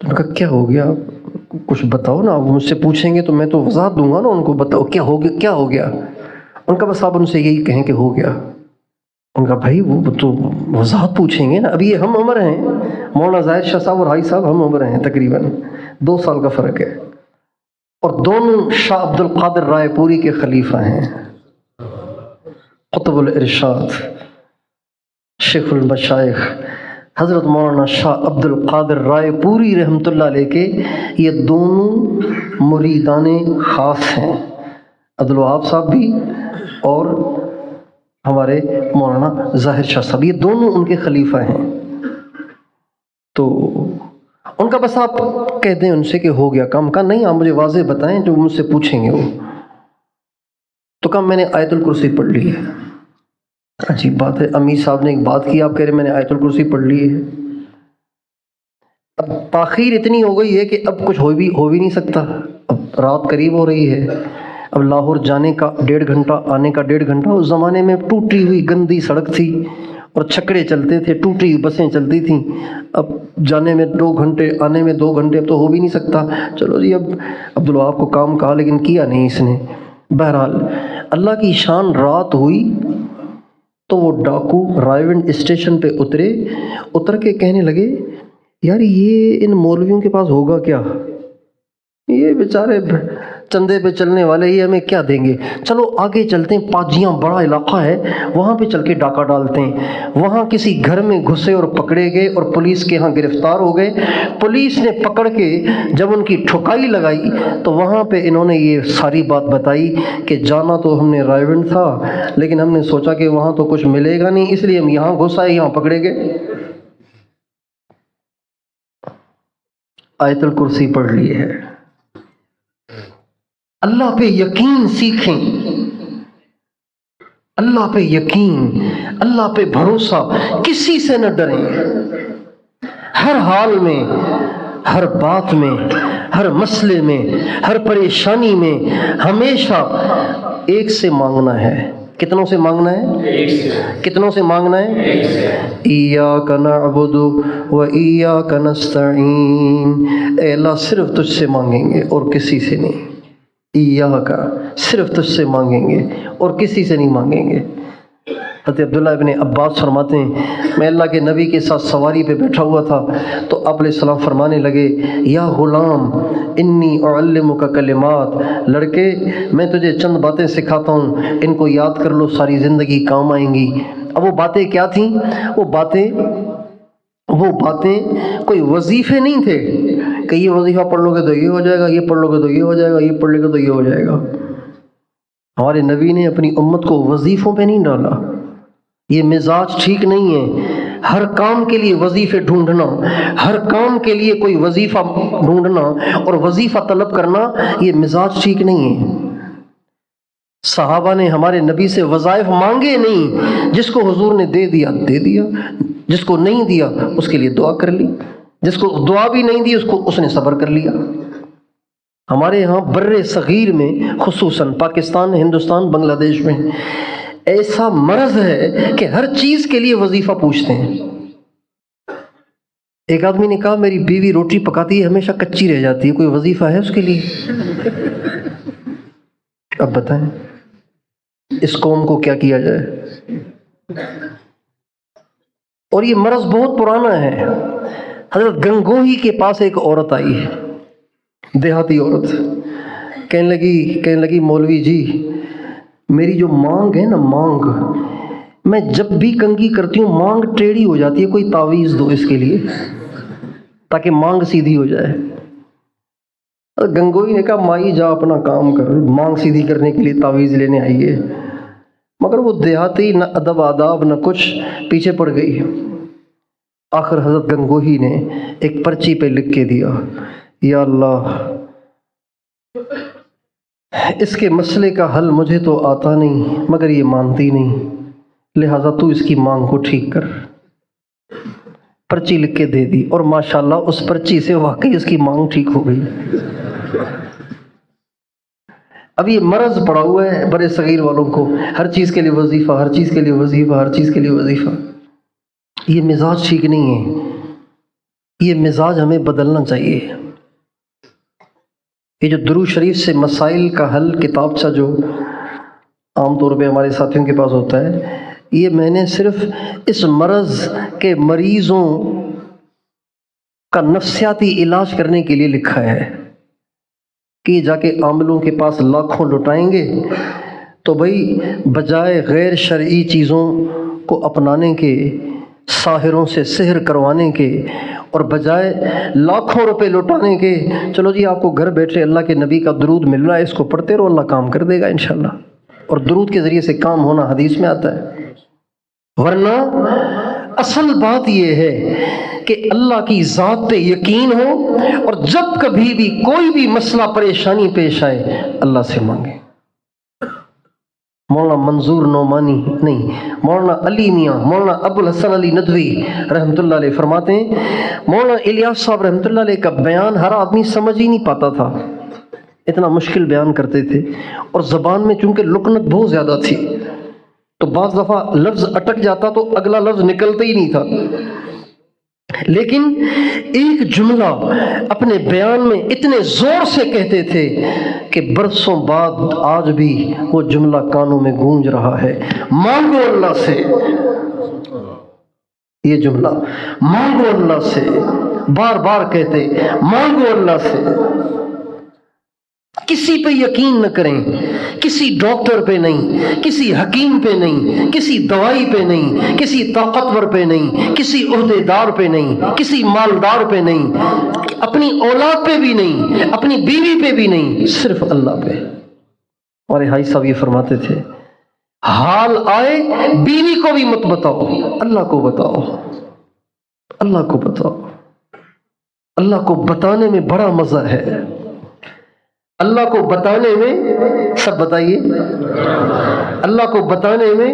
تو کہا کیا ہو گیا، کچھ بتاؤ نا، وہ مجھ سے پوچھیں گے تو میں تو وضاحت دوں گا نا، ان کو بتاؤ کیا ہو گیا۔ ان کا بس آپ ان سے یہی کہیں کہ ہو گیا۔ ان کا بھائی وہ تو وضاحت پوچھیں گے نا، ابھی یہ ہم عمر ہیں، مولانا ظاہر شاہ صاحب اور حاجی صاحب ہم عمر ہیں، تقریباً 2 سال کا فرق ہے، اور دونوں شاہ عبد القادر رائے پوری کے خلیفہ ہیں، قطب الارشاد شیخ المشائخ حضرت مولانا شاہ عبد القادر رائے پوری رحمۃ اللہ علیہ کے یہ دونوں مریدان خاص ہیں، عبدالوہاب صاحب بھی اور ہمارے مولانا ظاہر شاہ صاحب، یہ دونوں ان کے خلیفہ ہیں۔ تو ان کا بس آپ کہہ دیں ان سے کہ ہو گیا کام کا، نہیں آپ مجھے واضح بتائیں جو مجھ سے پوچھیں گے وہ۔ تو کہا میں نے آیت الکرسی پڑھ لی ہے۔ عجیب بات ہے، امیر صاحب نے ایک بات کی، آپ کہہ رہے میں نے آیت الکرسی پڑھ لی ہے۔ اب تاخیر اتنی ہو گئی ہے کہ اب کچھ ہو بھی نہیں سکتا، اب رات قریب ہو رہی ہے، اب لاہور جانے کا 1.5 گھنٹہ، آنے کا 1.5 گھنٹہ۔ اس زمانے میں ٹوٹی ہوئی گندی سڑک تھی اور چھکڑے چلتے تھے، ٹوٹی ہوئی بسیں چلتی تھیں، اب جانے میں 2 گھنٹے، آنے میں 2 گھنٹے، اب تو ہو بھی نہیں سکتا۔ چلو جی، اب عبدالوہاب کو کام کہا لیکن کیا نہیں اس نے۔ بہرحال اللہ کی شان، رات ہوئی تو وہ ڈاکو رائیونڈ اسٹیشن پہ اتر کے کہنے لگے یار یہ ان مولویوں کے پاس ہوگا کیا، یہ بیچارے چندے پہ چلنے والے، یہ ہمیں کیا دیں گے، چلو آگے چلتے ہیں، پاجیاں بڑا علاقہ ہے، وہاں پہ چل کے ڈاکہ ڈالتے ہیں۔ وہاں کسی گھر میں گھسے اور پکڑے گئے اور پولیس کے ہاں گرفتار ہو گئے۔ پولیس نے پکڑ کے جب ان کی ٹھکائی لگائی تو وہاں پہ انہوں نے یہ ساری بات بتائی کہ جانا تو ہم نے رائیونڈ تھا لیکن ہم نے سوچا کہ وہاں تو کچھ ملے گا نہیں، اس لیے ہم یہاں گھس آئے، یہاں پکڑے گئے۔ آیت الکرسی پڑھ لی ہے۔ اللہ پہ یقین سیکھیں، اللہ پہ یقین، اللہ پہ بھروسہ، کسی سے نہ ڈریں، ہر حال میں، ہر بات میں، ہر مسئلے میں، ہر پریشانی میں ہمیشہ ایک سے مانگنا ہے۔ کتنوں سے مانگنا ہے؟ ایک سے۔ کتنوں سے مانگنا ہے؟ ایک سے۔ ایاک نعبد و ایاک نستعین، اے اللہ صرف تجھ سے مانگیں گے اور کسی سے نہیں۔ ایاک، صرف تجھ سے مانگیں گے اور کسی سے نہیں مانگیں گے۔ حضرت عبداللہ ابن عباس فرماتے ہیں میں اللہ کے نبی کے ساتھ سواری پہ بیٹھا ہوا تھا تو آپ علیہ السلام فرمانے لگے یا غلام انی اعلمک کلمات، لڑکے میں تجھے چند باتیں سکھاتا ہوں، ان کو یاد کر لو، ساری زندگی کام آئیں گی۔ اب وہ باتیں کیا تھیں؟ وہ باتیں کوئی وظیفے نہیں تھے کہ یہ وظیفہ پڑھ لو گے تو یہ ہو جائے گا، یہ پڑھ لو گے تو یہ ہو جائے گا، یہ پڑھ لو گے تو یہ ہو جائے گا۔ ہمارے نبی نے اپنی امت کو وظیفوں پہ نہیں ڈالا، یہ مزاج ٹھیک نہیں ہے۔ ہر کام کے لیے وظیفے ڈھونڈنا، ہر کام کے لیے کوئی وظیفہ ڈھونڈنا اور وظیفہ طلب کرنا، یہ مزاج ٹھیک نہیں ہے۔ صحابہ نے ہمارے نبی سے وظائف مانگے نہیں، جس کو حضور نے دے دیا دے دیا، جس کو نہیں دیا اس کے لیے دعا کر لی، جس کو دعا بھی نہیں دی اس نے صبر کر لیا۔ ہمارے ہاں بر صغیر میں، خصوصاً پاکستان، ہندوستان، بنگلہ دیش میں ایسا مرض ہے کہ ہر چیز کے لیے وظیفہ پوچھتے ہیں۔ ایک آدمی نے کہا میری بیوی روٹی پکاتی ہے ہمیشہ کچی رہ جاتی ہے، کوئی وظیفہ ہے اس کے لیے؟ اب بتائیں اس قوم کو کیا کیا جائے؟ اور یہ مرض بہت پرانا ہے۔ حضرت گنگوہی کے پاس ایک عورت آئی ہے، دیہاتی عورت، کہنے لگی مولوی جی میری جو مانگ ہے نا، مانگ، میں جب بھی کنگھی کرتی ہوں مانگ ٹیڑھی ہو جاتی ہے، کوئی تعویذ دو اس کے لیے تاکہ مانگ سیدھی ہو جائے۔ گنگوئی نے کہا مائی جا اپنا کام کر، مانگ سیدھی کرنے کے لیے تعویذ لینے آئی ہے۔ مگر وہ دیہاتی نہ ادب آداب نہ کچھ، پیچھے پڑ گئی۔ آخر حضرت گنگوہی نے ایک پرچی پہ لکھ کے دیا یا اللہ اس کے مسئلے کا حل مجھے تو آتا نہیں مگر یہ مانتی نہیں، لہٰذا تو اس کی مانگ کو ٹھیک کر۔ پرچی لکھ کے دے دی اور ماشاءاللہ اس پرچی سے واقعی اس کی مانگ ٹھیک ہو گئی۔ اب یہ مرض پڑا ہوا ہے بڑے صغیر والوں کو، ہر چیز کے لیے وظیفہ، ہر چیز کے لیے وظیفہ، ہر چیز کے لیے وظیفہ۔ یہ مزاج ٹھیک نہیں ہے، یہ مزاج ہمیں بدلنا چاہیے۔ یہ جو درود شریف سے مسائل کا حل کتابچہ جو عام طور پہ ہمارے ساتھیوں کے پاس ہوتا ہے، یہ میں نے صرف اس مرض کے مریضوں کا نفسیاتی علاج کرنے کے لیے لکھا ہے کہ جا کے عاملوں کے پاس لاکھوں لٹائیں گے تو بھائی بجائے غیر شرعی چیزوں کو اپنانے کے، ساحروں سے سحر کروانے کے، اور بجائے لاکھوں روپے لٹانے کے، چلو جی آپ کو گھر بیٹھے اللہ کے نبی کا درود مل رہا ہے، اس کو پڑھتے رہو، اللہ کام کر دے گا انشاءاللہ۔ اور درود کے ذریعے سے کام ہونا حدیث میں آتا ہے۔ ورنہ اصل بات یہ ہے کہ اللہ کی ذات پہ یقین ہو اور جب کبھی بھی کوئی بھی مسئلہ پریشانی پیش آئے اللہ سے مانگیں۔ مولانا منظور نعمانی نہیں، مولانا علی میاں، مولانا ابو الحسن علی ندوی رحمۃ اللہ علیہ فرماتے ہیں مولانا الیاس صاحب رحمۃ اللہ علیہ کا بیان ہر آدمی سمجھ ہی نہیں پاتا تھا، اتنا مشکل بیان کرتے تھے، اور زبان میں چونکہ لکنت بہت زیادہ تھی تو بعض دفعہ لفظ اٹک جاتا تو اگلا لفظ نکلتا ہی نہیں تھا، لیکن ایک جملہ اپنے بیان میں اتنے زور سے کہتے تھے کہ برسوں بعد آج بھی وہ جملہ کانوں میں گونج رہا ہے، مانگو اللہ سے، یہ جملہ مانگو اللہ سے، بار بار کہتے مانگو اللہ سے، کسی پہ یقین نہ کریں، کسی ڈاکٹر پہ نہیں، کسی حکیم پہ نہیں، کسی دوائی پہ نہیں، کسی طاقتور پہ نہیں، کسی عہدے دار پہ نہیں، کسی مالدار پہ نہیں، اپنی اولاد پہ بھی نہیں، اپنی بیوی پہ بھی نہیں، صرف اللہ پہ۔ اور ہائی صاحب یہ فرماتے تھے حال آئے بیوی کو بھی مت بتاؤ، اللہ کو بتاؤ، اللہ کو بتاؤ، اللہ کو بتانے میں بڑا مزہ ہے، اللہ کو بتانے میں، سب بتائیے، اللہ کو بتانے میں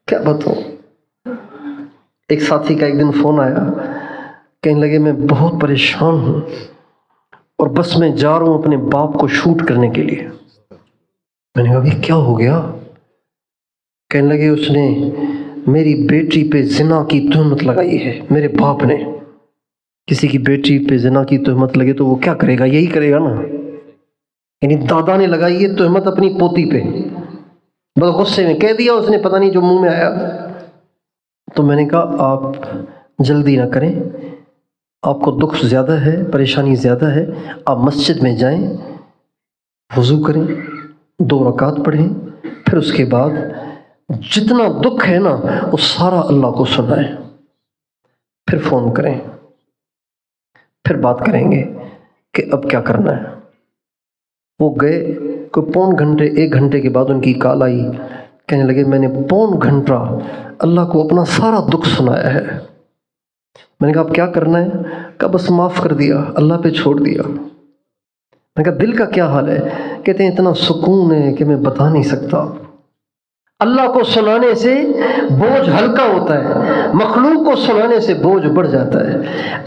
کیا بتاؤں۔ ایک ساتھی کا ایک دن فون آیا، کہنے لگے میں بہت پریشان ہوں اور بس میں جا رہا ہوں اپنے باپ کو شوٹ کرنے کے لیے۔ میں نے کہا ابھی کیا ہو گیا؟ کہنے لگے اس نے میری بیٹی پہ زنا کی تہمت لگائی ہے، میرے باپ نے۔ کسی کی بیٹی پہ زنا کی تہمت لگے تو وہ کیا کرے گا؟ یہی کرے گا نا، یعنی دادا نے لگائی ہے تہمت اپنی پوتی پہ، بس غصے میں کہہ دیا اس نے، پتہ نہیں جو منہ میں آیا۔ تو میں نے کہا آپ جلدی نہ کریں، آپ کو دکھ زیادہ ہے، پریشانی زیادہ ہے، آپ مسجد میں جائیں، وضو کریں، 2 رکعت پڑھیں، پھر اس کے بعد جتنا دکھ ہے نا وہ سارا اللہ کو سنائیں، پھر فون کریں، پھر بات کریں گے کہ اب کیا کرنا ہے۔ وہ گئے، کوئی 1.25 گھنٹے 1 گھنٹے کے بعد ان کی کال آئی، کہنے لگے میں نے 1.25 گھنٹہ اللہ کو اپنا سارا دکھ سنایا ہے۔ میں نے کہا اب کیا کرنا ہے؟ کہا بس معاف کر دیا، اللہ پہ چھوڑ دیا۔ میں نے کہا دل کا کیا حال ہے؟ کہتے ہیں اتنا سکون ہے کہ میں بتا نہیں سکتا۔ اللہ کو سنانے سے بوجھ ہلکا ہوتا ہے، مخلوق کو سنانے سے بوجھ بڑھ جاتا ہے۔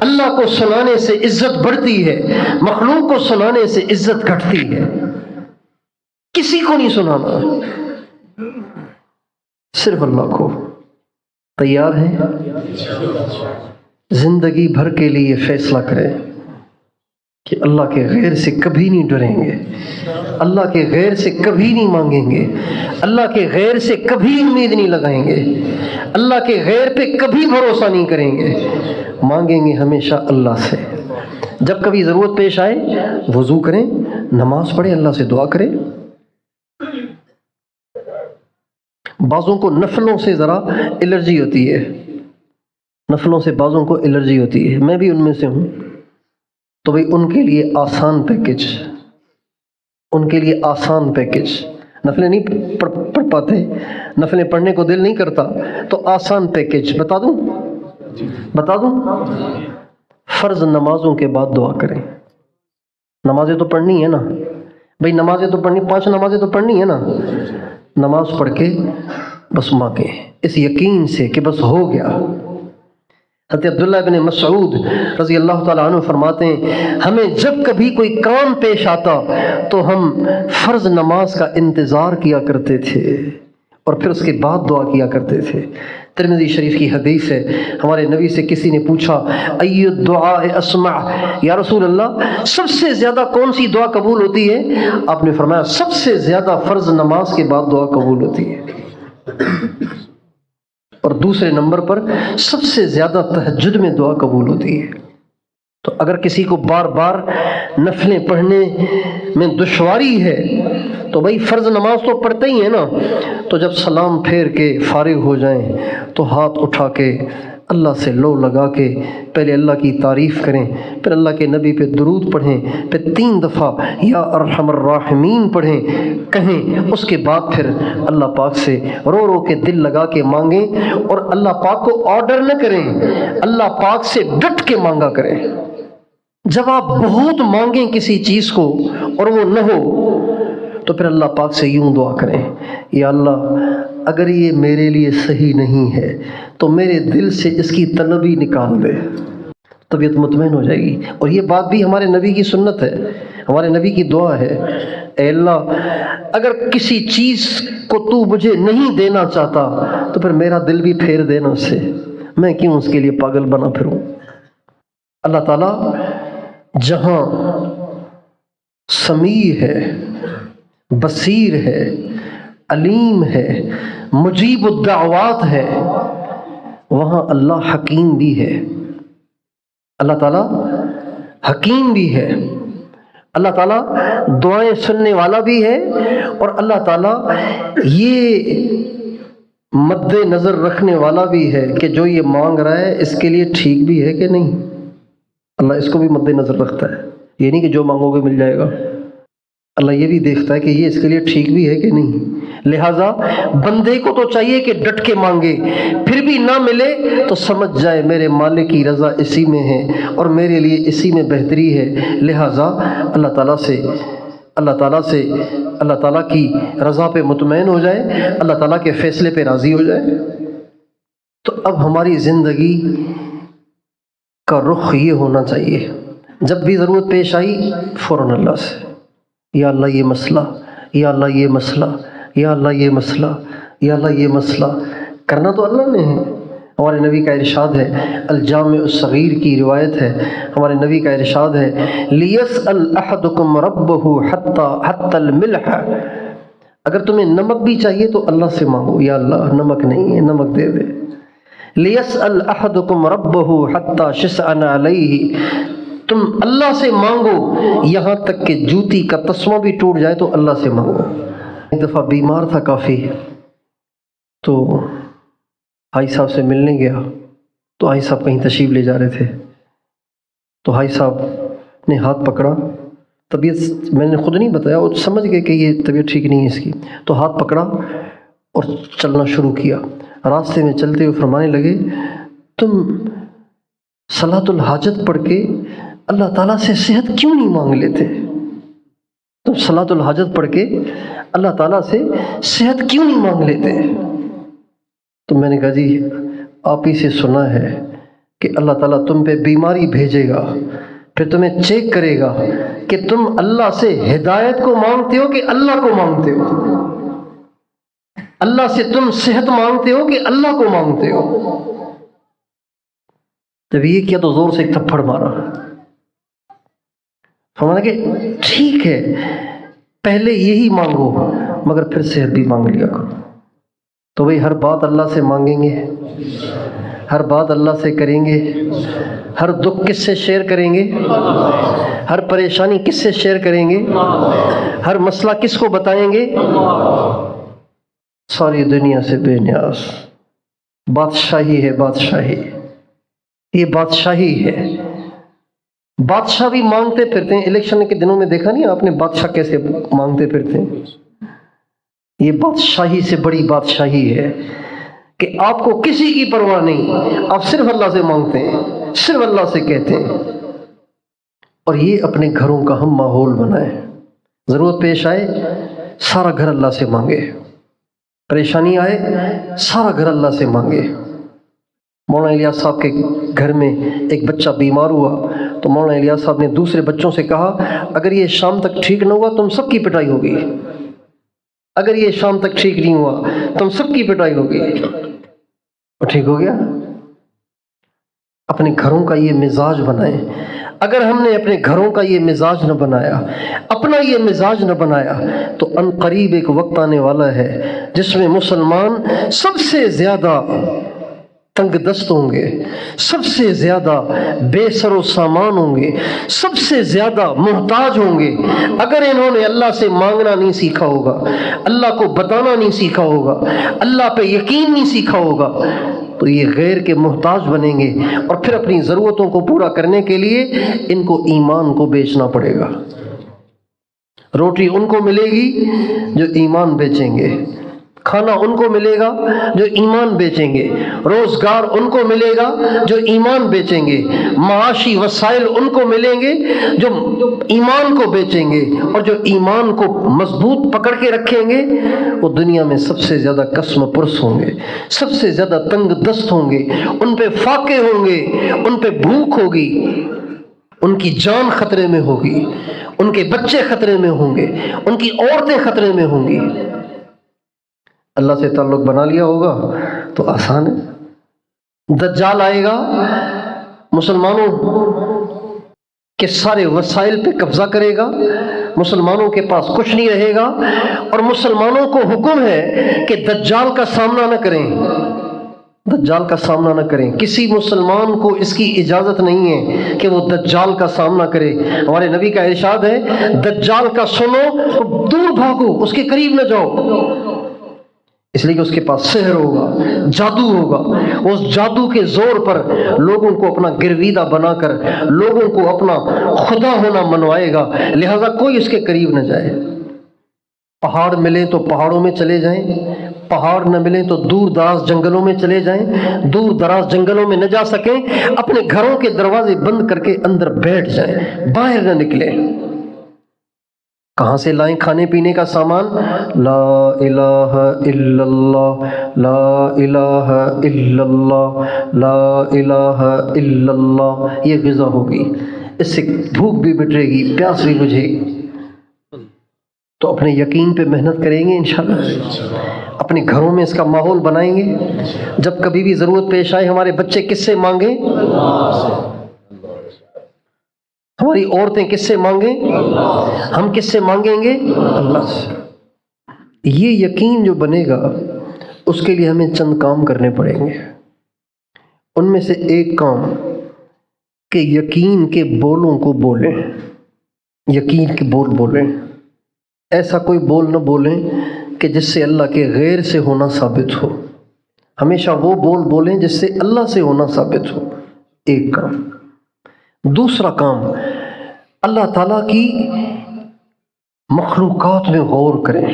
اللہ کو سنانے سے عزت بڑھتی ہے، مخلوق کو سنانے سے عزت گھٹتی ہے۔ کسی کو نہیں سنانا، صرف اللہ کو۔ تیار ہیں؟ زندگی بھر کے لیے فیصلہ کریں کہ اللہ کے غیر سے کبھی نہیں ڈریں گے، اللہ کے غیر سے کبھی نہیں مانگیں گے، اللہ کے غیر سے کبھی امید نہیں لگائیں گے، اللہ کے غیر پہ کبھی بھروسہ نہیں کریں گے، مانگیں گے ہمیشہ اللہ سے۔ جب کبھی ضرورت پیش آئے وضو کریں، نماز پڑھیں، اللہ سے دعا کریں۔ بعضوں کو نفلوں سے ذرا الرجی ہوتی ہے، نفلوں سے بعضوں کو الرجی ہوتی ہے، میں بھی ان میں سے ہوں، تو بھئی ان کے لیے آسان پیکج، ان کے لیے آسان پیکج، نفلیں نہیں پڑھ پاتے، نفلیں پڑھنے کو دل نہیں کرتا، تو آسان پیکج بتا دوں، فرض نمازوں کے بعد دعا کریں۔ نمازیں تو پڑھنی ہے نا بھئی، نمازیں تو پڑھنی، 5 نمازیں تو پڑھنی ہے نا، نماز پڑھ کے بس مانگیں اس یقین سے کہ بس ہو گیا۔ حضرت عبداللہ بن مسعود رضی اللہ تعالیٰ عنہ فرماتے ہیں ہمیں جب کبھی کوئی کام پیش آتا تو ہم فرض نماز کا انتظار کیا کرتے تھے اور پھر اس کے بعد دعا کیا کرتے تھے۔ ترمذی شریف کی حدیث ہے، ہمارے نبی سے کسی نے پوچھا ای الدعاء اسمع، یا رسول اللہ سب سے زیادہ کون سی دعا قبول ہوتی ہے؟ آپ نے فرمایا سب سے زیادہ فرض نماز کے بعد دعا قبول ہوتی ہے، اور دوسرے نمبر پر سب سے زیادہ تہجد میں دعا قبول ہوتی ہے۔ تو اگر کسی کو بار بار نفلیں پڑھنے میں دشواری ہے تو بھائی فرض نماز تو پڑھتے ہی ہیں نا، تو جب سلام پھیر کے فارغ ہو جائیں تو ہاتھ اٹھا کے اللہ سے لو لگا کے پہلے اللہ کی تعریف کریں، پھر اللہ کے نبی پہ درود پڑھیں، پھر 3 دفعہ یا ارحم الراحمین پڑھیں کہیں، اس کے بعد پھر اللہ پاک سے رو رو کے دل لگا کے مانگیں، اور اللہ پاک کو آرڈر نہ کریں، اللہ پاک سے ڈٹ کے مانگا کریں۔ جب آپ بہت مانگیں کسی چیز کو اور وہ نہ ہو تو پھر اللہ پاک سے یوں دعا کریں، یا اللہ اگر یہ میرے لیے صحیح نہیں ہے تو میرے دل سے اس کی طلبی نکال دے، طبیعت مطمئن ہو جائے گی۔ اور یہ بات بھی ہمارے نبی کی سنت ہے، ہمارے نبی کی دعا ہے، اے اللہ اگر کسی چیز کو تو مجھے نہیں دینا چاہتا تو پھر میرا دل بھی پھیر دینا اس سے، میں کیوں اس کے لیے پاگل بنا پھروں۔ اللہ تعالیٰ جہاں سمیع ہے، بصیر ہے، علیم ہے، مجیب الدعوات ہے، وہاں اللہ حکیم بھی ہے۔ اللہ تعالیٰ حکیم بھی ہے، اللہ تعالیٰ دعائیں سننے والا بھی ہے، اور اللہ تعالیٰ یہ مد نظر رکھنے والا بھی ہے کہ جو یہ مانگ رہا ہے اس کے لیے ٹھیک بھی ہے کہ نہیں۔ اللہ اس کو بھی مد نظر رکھتا ہے، یہ نہیں کہ جو مانگو گے مل جائے گا، اللہ یہ بھی دیکھتا ہے کہ یہ اس کے لیے ٹھیک بھی ہے کہ نہیں۔ لہٰذا بندے کو تو چاہیے کہ ڈٹ کے مانگے، پھر بھی نہ ملے تو سمجھ جائے میرے مالک کی رضا اسی میں ہے اور میرے لیے اسی میں بہتری ہے، لہٰذا اللہ تعالیٰ کی رضا پہ مطمئن ہو جائے، اللہ تعالیٰ کے فیصلے پہ راضی ہو جائے۔ تو اب ہماری زندگی کا رخ یہ ہونا چاہیے، جب بھی ضرورت پیش آئی فوراً اللہ سے، یا اللہ یہ مسئلہ، یا اللہ یہ مسئلہ، یا اللہ یہ مسئلہ، یا اللہ یہ مسئلہ، کرنا تو اللہ نے ہے۔ ہمارے نبی کا ارشاد ہے، الجامع الصغیر کی روایت ہے، ہمارے نبی کا ارشاد ہے، لیسأل احدکم ربہ حتی الملح، اگر تمہیں نمک بھی چاہیے تو اللہ سے مانگو، یا اللہ نمک نہیں ہے نمک دے دے۔ لیسأل احدکم ربہ حتی شسعن علیہ، تم اللہ سے مانگو یہاں تک کہ جوتی کا تسمہ بھی ٹوٹ جائے تو اللہ سے مانگو۔ ایک دفعہ بیمار تھا کافی، تو حاجی صاحب سے ملنے گیا، تو حاجی صاحب کہیں تشریف لے جا رہے تھے، تو حاجی صاحب نے ہاتھ پکڑا، طبیعت میں نے خود نہیں بتایا، وہ سمجھ گئے کہ یہ طبیعت ٹھیک نہیں ہے اس کی، تو ہاتھ پکڑا اور چلنا شروع کیا۔ راستے میں چلتے ہوئے فرمانے لگے، تم صلاۃ الحاجت پڑھ کے اللہ تعالیٰ سے صحت کیوں نہیں مانگ لیتے؟ تم صلاۃ الحاجت پڑھ کے اللہ تعالیٰ سے صحت کیوں نہیں مانگ لیتے؟ تو میں نے کہا جی آپ ہی سے سنا ہے کہ اللہ تعالیٰ تم پہ بیماری بھیجے گا، پھر تمہیں چیک کرے گا کہ تم اللہ سے ہدایت کو مانگتے ہو کہ اللہ کو مانگتے ہو، اللہ سے تم صحت مانگتے ہو کہ اللہ کو مانگتے ہو۔ جب یہ کیا تو زور سے ایک تھپڑ مارا، فرمایا کہ ٹھیک ہے پہلے یہی مانگو مگر پھر صحت بھی مانگ لیا کرو۔ تو بھئی ہر بات اللہ سے مانگیں گے، ہر بات اللہ سے کریں گے، ہر دکھ کس سے شیئر کریں گے، ہر پریشانی کس سے شیئر کریں گے، ہر مسئلہ کس کو بتائیں گے؟ ساری دنیا سے بے نیاز۔ بادشاہی ہے بادشاہی، یہ بادشاہی ہے۔ بادشاہ بھی مانگتے پھرتے ہیں، الیکشن کے دنوں میں دیکھا نہیں آپ نے بادشاہ کیسے مانگتے پھرتے ہیں؟ یہ بادشاہی سے بڑی بادشاہی ہے کہ آپ کو کسی کی پرواہ نہیں، آپ صرف اللہ سے مانگتے ہیں، صرف اللہ سے کہتے ہیں۔ اور یہ اپنے گھروں کا ہم ماحول بنائیں، ضرورت پیش آئے سارا گھر اللہ سے مانگے، پریشانی آئے سارا گھر اللہ سے مانگے۔ مولانا الیاس صاحب کے گھر میں ایک بچہ بیمار ہوا تو مولانا الیاس صاحب نے دوسرے بچوں سے کہا اگر یہ شام تک ٹھیک نہ ہوا تم سب کی پٹائی ہوگی، اگر یہ شام تک ٹھیک نہیں ہوا تم سب کی پٹائی ہوگی۔ اور ٹھیک ہو گیا۔ اپنے گھروں کا یہ مزاج بنائیں۔ اگر ہم نے اپنے گھروں کا یہ مزاج نہ بنایا، اپنا یہ مزاج نہ بنایا، تو ان قریب ایک وقت آنے والا ہے جس میں مسلمان سب سے زیادہ تنگ دست ہوں گے، سب سے زیادہ بے سر و سامان ہوں گے، سب سے زیادہ محتاج ہوں گے۔ اگر انہوں نے اللہ سے مانگنا نہیں سیکھا ہوگا، اللہ کو بتانا نہیں سیکھا ہوگا، اللہ پہ یقین نہیں سیکھا ہوگا، تو یہ غیر کے محتاج بنیں گے، اور پھر اپنی ضرورتوں کو پورا کرنے کے لیے ان کو ایمان کو بیچنا پڑے گا۔ روٹی ان کو ملے گی جو ایمان بیچیں گے، کھانا ان کو ملے گا جو ایمان بیچیں گے، روزگار ان کو ملے گا جو ایمان بیچیں گے، معاشی وسائل ان کو ملیں گے جو ایمان کو بیچیں گے، اور جو ایمان کو مضبوط پکڑ کے رکھیں گے وہ دنیا میں سب سے زیادہ قسم پرس ہوں گے، سب سے زیادہ تنگ دست ہوں گے، ان پہ فاقے ہوں گے، ان پہ بھوک ہوگی، ان کی جان خطرے میں ہوگی، ان کے بچے خطرے میں ہوں گے، ان کی عورتیں خطرے میں ہوں گی۔ اللہ سے تعلق بنا لیا ہوگا تو آسان ہے۔ دجال آئے گا، مسلمانوں کے سارے وسائل پہ قبضہ کرے گا، مسلمانوں کے پاس کچھ نہیں رہے گا، اور مسلمانوں کو حکم ہے کہ دجال کا سامنا نہ کریں، دجال کا سامنا نہ کریں۔ کسی مسلمان کو اس کی اجازت نہیں ہے کہ وہ دجال کا سامنا کرے۔ ہمارے نبی کا ارشاد ہے، دجال کا سنو تو دور بھاگو، اس کے قریب نہ جاؤ، اس لیے کہ اس کے پاس سحر ہوگا، جادو ہوگا، اس جادو کے زور پر لوگوں کو اپنا گرویدہ بنا کر لوگوں کو اپنا خدا ہونا منوائے گا، لہذا کوئی اس کے قریب نہ جائے۔ پہاڑ ملے تو پہاڑوں میں چلے جائیں، پہاڑ نہ ملے تو دور دراز جنگلوں میں چلے جائیں، دور دراز جنگلوں میں نہ جا سکیں اپنے گھروں کے دروازے بند کر کے اندر بیٹھ جائیں، باہر نہ نکلیں۔ کہاں سے لائیں کھانے پینے کا سامان؟ لا الہ الا اللہ، لا الہ الا اللہ، لا الہ الا اللہ، یہ غذا ہوگی، اس سے بھوک بھی مٹے گی، پیاس بھی بجھے گی۔ تو اپنے یقین پہ محنت کریں گے انشاءاللہ، اپنے گھروں میں اس کا ماحول بنائیں گے۔ جب کبھی بھی ضرورت پیش آئے ہمارے بچے کس سے مانگیں؟ ہماری عورتیں کس سے مانگیں؟ ہم کس سے مانگیں گے؟ اللہ سے۔ یہ یقین جو بنے گا اس کے لیے ہمیں چند کام کرنے پڑیں گے۔ ان میں سے ایک کام کہ یقین کے بولوں کو بولیں، یقین کے بول بولیں، ایسا کوئی بول نہ بولیں کہ جس سے اللہ کے غیر سے ہونا ثابت ہو، ہمیشہ وہ بول بولیں جس سے اللہ سے ہونا ثابت ہو، ایک کام۔ دوسرا کام، اللہ تعالیٰ کی مخلوقات میں غور کریں،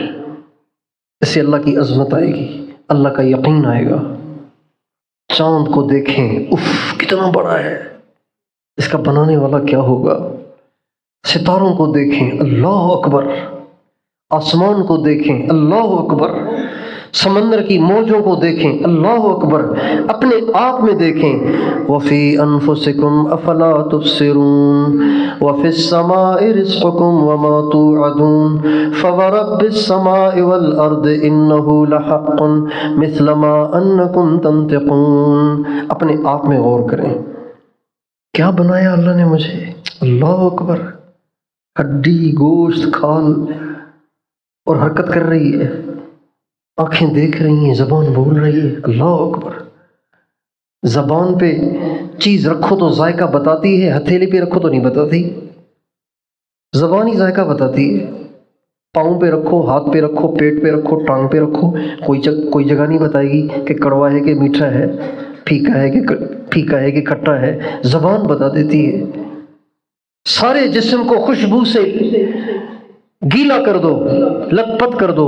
اس سے اللہ کی عظمت آئے گی، اللہ کا یقین آئے گا۔ چاند کو دیکھیں، اف کتنا بڑا ہے، اس کا بنانے والا کیا ہوگا؟ ستاروں کو دیکھیں، اللہ اکبر، آسمان کو دیکھیں، اللہ اکبر، سمندر کی موجوں کو دیکھیں، اللہ اکبر، اپنے آپ میں دیکھیں۔ وَفِي أَنفُسِكُمْ أَفَلَا تُبْصِرُونَ وَفِي السَّمَاءِ رِزْقُكُمْ وَمَا تُوعَدُونَ فَوَرَبِّ السَّمَاءِ وَالْأَرْضِ إِنَّهُ لَحَقٌّ مِثْلَ مَا أَنَّكُمْ تَنطِقُونَ۔ اپنے آپ میں غور کریں، کیا بنایا اللہ نے مجھے؟ اللہ اکبر، ہڈی گوشت کھال اور حرکت کر رہی ہے، آنکھیں دیکھ رہی ہیں، زبان بول رہی ہے، اللہ اکبر۔ زبان پہ چیز رکھو تو ذائقہ بتاتی ہے، ہتھیلی پہ رکھو تو نہیں بتاتی، زبان ہی ذائقہ بتاتی ہے۔ پاؤں پہ رکھو، ہاتھ پہ رکھو، پیٹ پہ رکھو، ٹانگ پہ رکھو، کوئی جگہ نہیں بتائے گی کہ کڑوا ہے کہ میٹھا ہے، پھیکا ہے کہ کھٹا ہے، زبان بتا دیتی ہے۔ سارے جسم کو خوشبو سے گیلا کر دو، لت پت کر دو،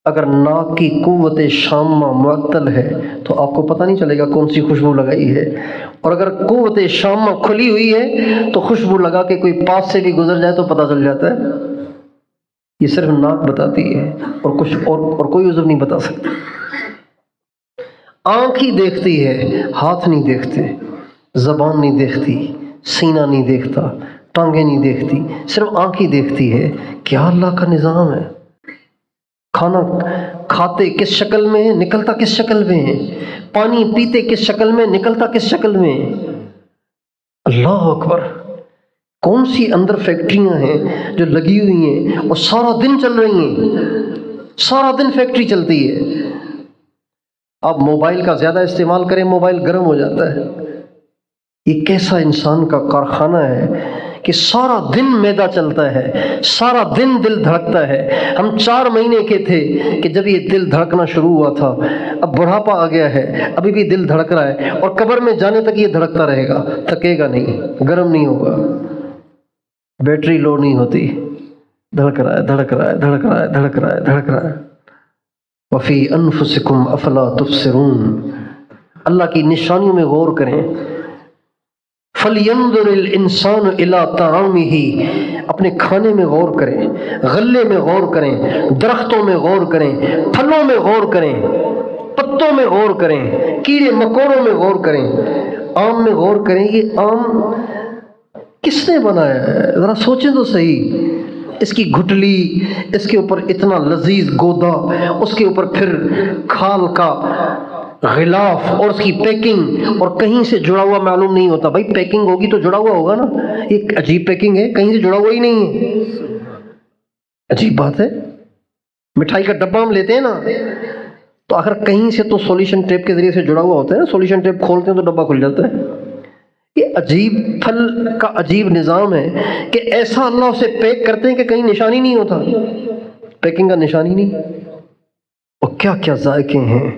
اگر ناک کی قوت شامہ معطل ہے تو آپ کو پتہ نہیں چلے گا کون سی خوشبو لگائی ہے، اور اگر قوت شامہ کھلی ہوئی ہے تو خوشبو لگا کے کوئی پاس سے بھی گزر جائے تو پتہ چل جاتا ہے۔ یہ صرف ناک بتاتی ہے، اور کچھ اور کوئی عضو نہیں بتا سکتا۔ آنکھ ہی دیکھتی ہے، ہاتھ نہیں دیکھتے، زبان نہیں دیکھتی، سینہ نہیں دیکھتا، ٹانگیں نہیں دیکھتی، صرف آنکھ ہی دیکھتی ہے۔ کیا اللہ کا نظام ہے! کھانا کھاتے کس شکل میں ہے، نکلتا کس شکل میں ہے، پانی پیتے کس شکل میں، نکلتا کس شکل میں ہے، اللہ اکبر۔ کون سی اندر فیکٹریاں ہیں جو لگی ہوئی ہیں اور سارا دن چل رہی ہیں، سارا دن فیکٹری چلتی ہے۔ آپ موبائل کا زیادہ استعمال کریں، موبائل گرم ہو جاتا ہے۔ یہ کیسا انسان کا کارخانہ ہے کہ سارا دن معدہ چلتا ہے، سارا دن دل دھڑکتا ہے۔ ہم 4 مہینے کے تھے کہ جب یہ دل دھڑکنا شروع ہوا تھا، اب بڑھاپا آ گیا ہے، ابھی بھی دل دھڑک رہا ہے، اور قبر میں جانے تک یہ دھڑکتا رہے گا، تھکے گا نہیں، گرم نہیں ہوگا، بیٹری لو نہیں ہوتی، دھڑک رہا ہے، دھڑک رہا ہے، دھڑک رہا ہے، دھڑک رہا ہے، دھڑک رہا ہے۔ وفی انفسکم افلا تبصرون، اللہ کی نشانیوں میں غور کریں۔ فَلْيَنظُرِ الْإِنسَانُ إِلَىٰ طَعَامِهِ، اپنے کھانے میں غور کریں، غلے میں غور کریں، درختوں میں غور کریں، پھلوں میں غور کریں، پتوں میں غور کریں، کیڑے مکوڑوں میں غور کریں، آم میں غور کریں۔ یہ آم کس نے بنایا ہے؟ ذرا سوچیں تو صحیح۔ اس کی گھٹلی، اس کے اوپر اتنا لذیذ گودا، اس کے اوپر پھر کھال کا غلاف اور اس کی پیکنگ، اور کہیں سے جڑا ہوا معلوم نہیں ہوتا۔ بھائی پیکنگ ہوگی تو جڑا ہوا ہوگا نا، ایک عجیب پیکنگ ہے، کہیں سے جڑا ہوا ہی نہیں ہے، عجیب بات ہے۔ مٹھائی کا ڈبہ ہم لیتے ہیں نا، تو آخر کہیں سے تو سولیوشن ٹیپ کے ذریعے سے جڑا ہوا ہوتا ہے نا، سولیوشن ٹیپ کھولتے ہیں تو ڈبہ کھل جاتا ہے۔ یہ عجیب پھل کا عجیب نظام ہے کہ ایسا اللہ اسے پیک کرتے ہیں کہ کہیں نشان ہی نہیں ہوتا، پیکنگ کا نشان ہی نہیں۔ اور کیا کیا ذائقے ہیں،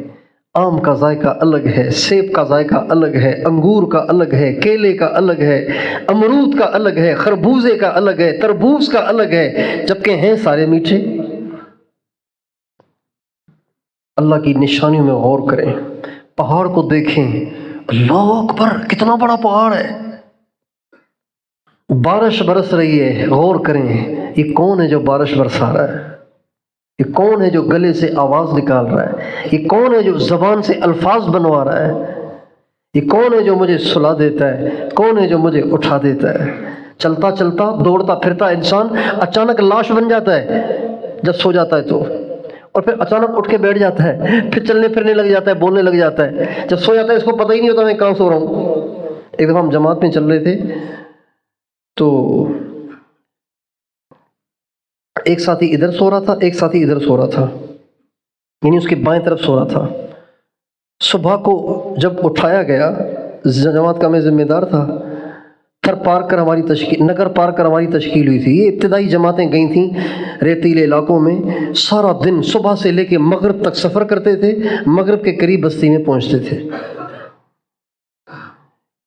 آم کا ذائقہ الگ ہے، سیب کا ذائقہ الگ ہے، انگور کا الگ ہے، کیلے کا الگ ہے، امرود کا الگ ہے، خربوزے کا الگ ہے، تربوز کا الگ ہے، جبکہ ہیں سارے میٹھے۔ اللہ کی نشانیوں میں غور کریں، پہاڑ کو دیکھیں، اللہ اکبر کتنا بڑا پہاڑ ہے، بارش برس رہی ہے، غور کریں یہ کون ہے جو بارش برسا رہا ہے، یہ کون ہے جو گلے سے آواز نکال رہا ہے، یہ کون ہے جو زبان سے الفاظ بنوا رہا ہے، یہ کون ہے جو مجھے سلا دیتا ہے، کون ہے جو مجھے اٹھا دیتا ہے۔ چلتا چلتا دوڑتا پھرتا انسان اچانک لاش بن جاتا ہے جب سو جاتا ہے تو، اور پھر اچانک اٹھ کے بیٹھ جاتا ہے، پھر چلنے پھرنے لگ جاتا ہے، بولنے لگ جاتا ہے۔ جب سو جاتا ہے اس کو پتہ ہی نہیں ہوتا میں کہاں سو رہا ہوں۔ ایک دفعہ ہم جماعت میں چل رہے تھے تو ایک ساتھی ادھر سو رہا تھا، ایک ساتھی ادھر سو رہا تھا، یعنی اس کے بائیں طرف سو رہا تھا۔ صبح کو جب اٹھایا گیا، جماعت کا میں ذمہ دار تھا، نگر پار کر ہماری تشکیل ہوئی تھی۔ یہ ابتدائی جماعتیں گئی تھیں ریتیلے علاقوں میں، سارا دن صبح سے لے کے مغرب تک سفر کرتے تھے، مغرب کے قریب بستی میں پہنچتے تھے،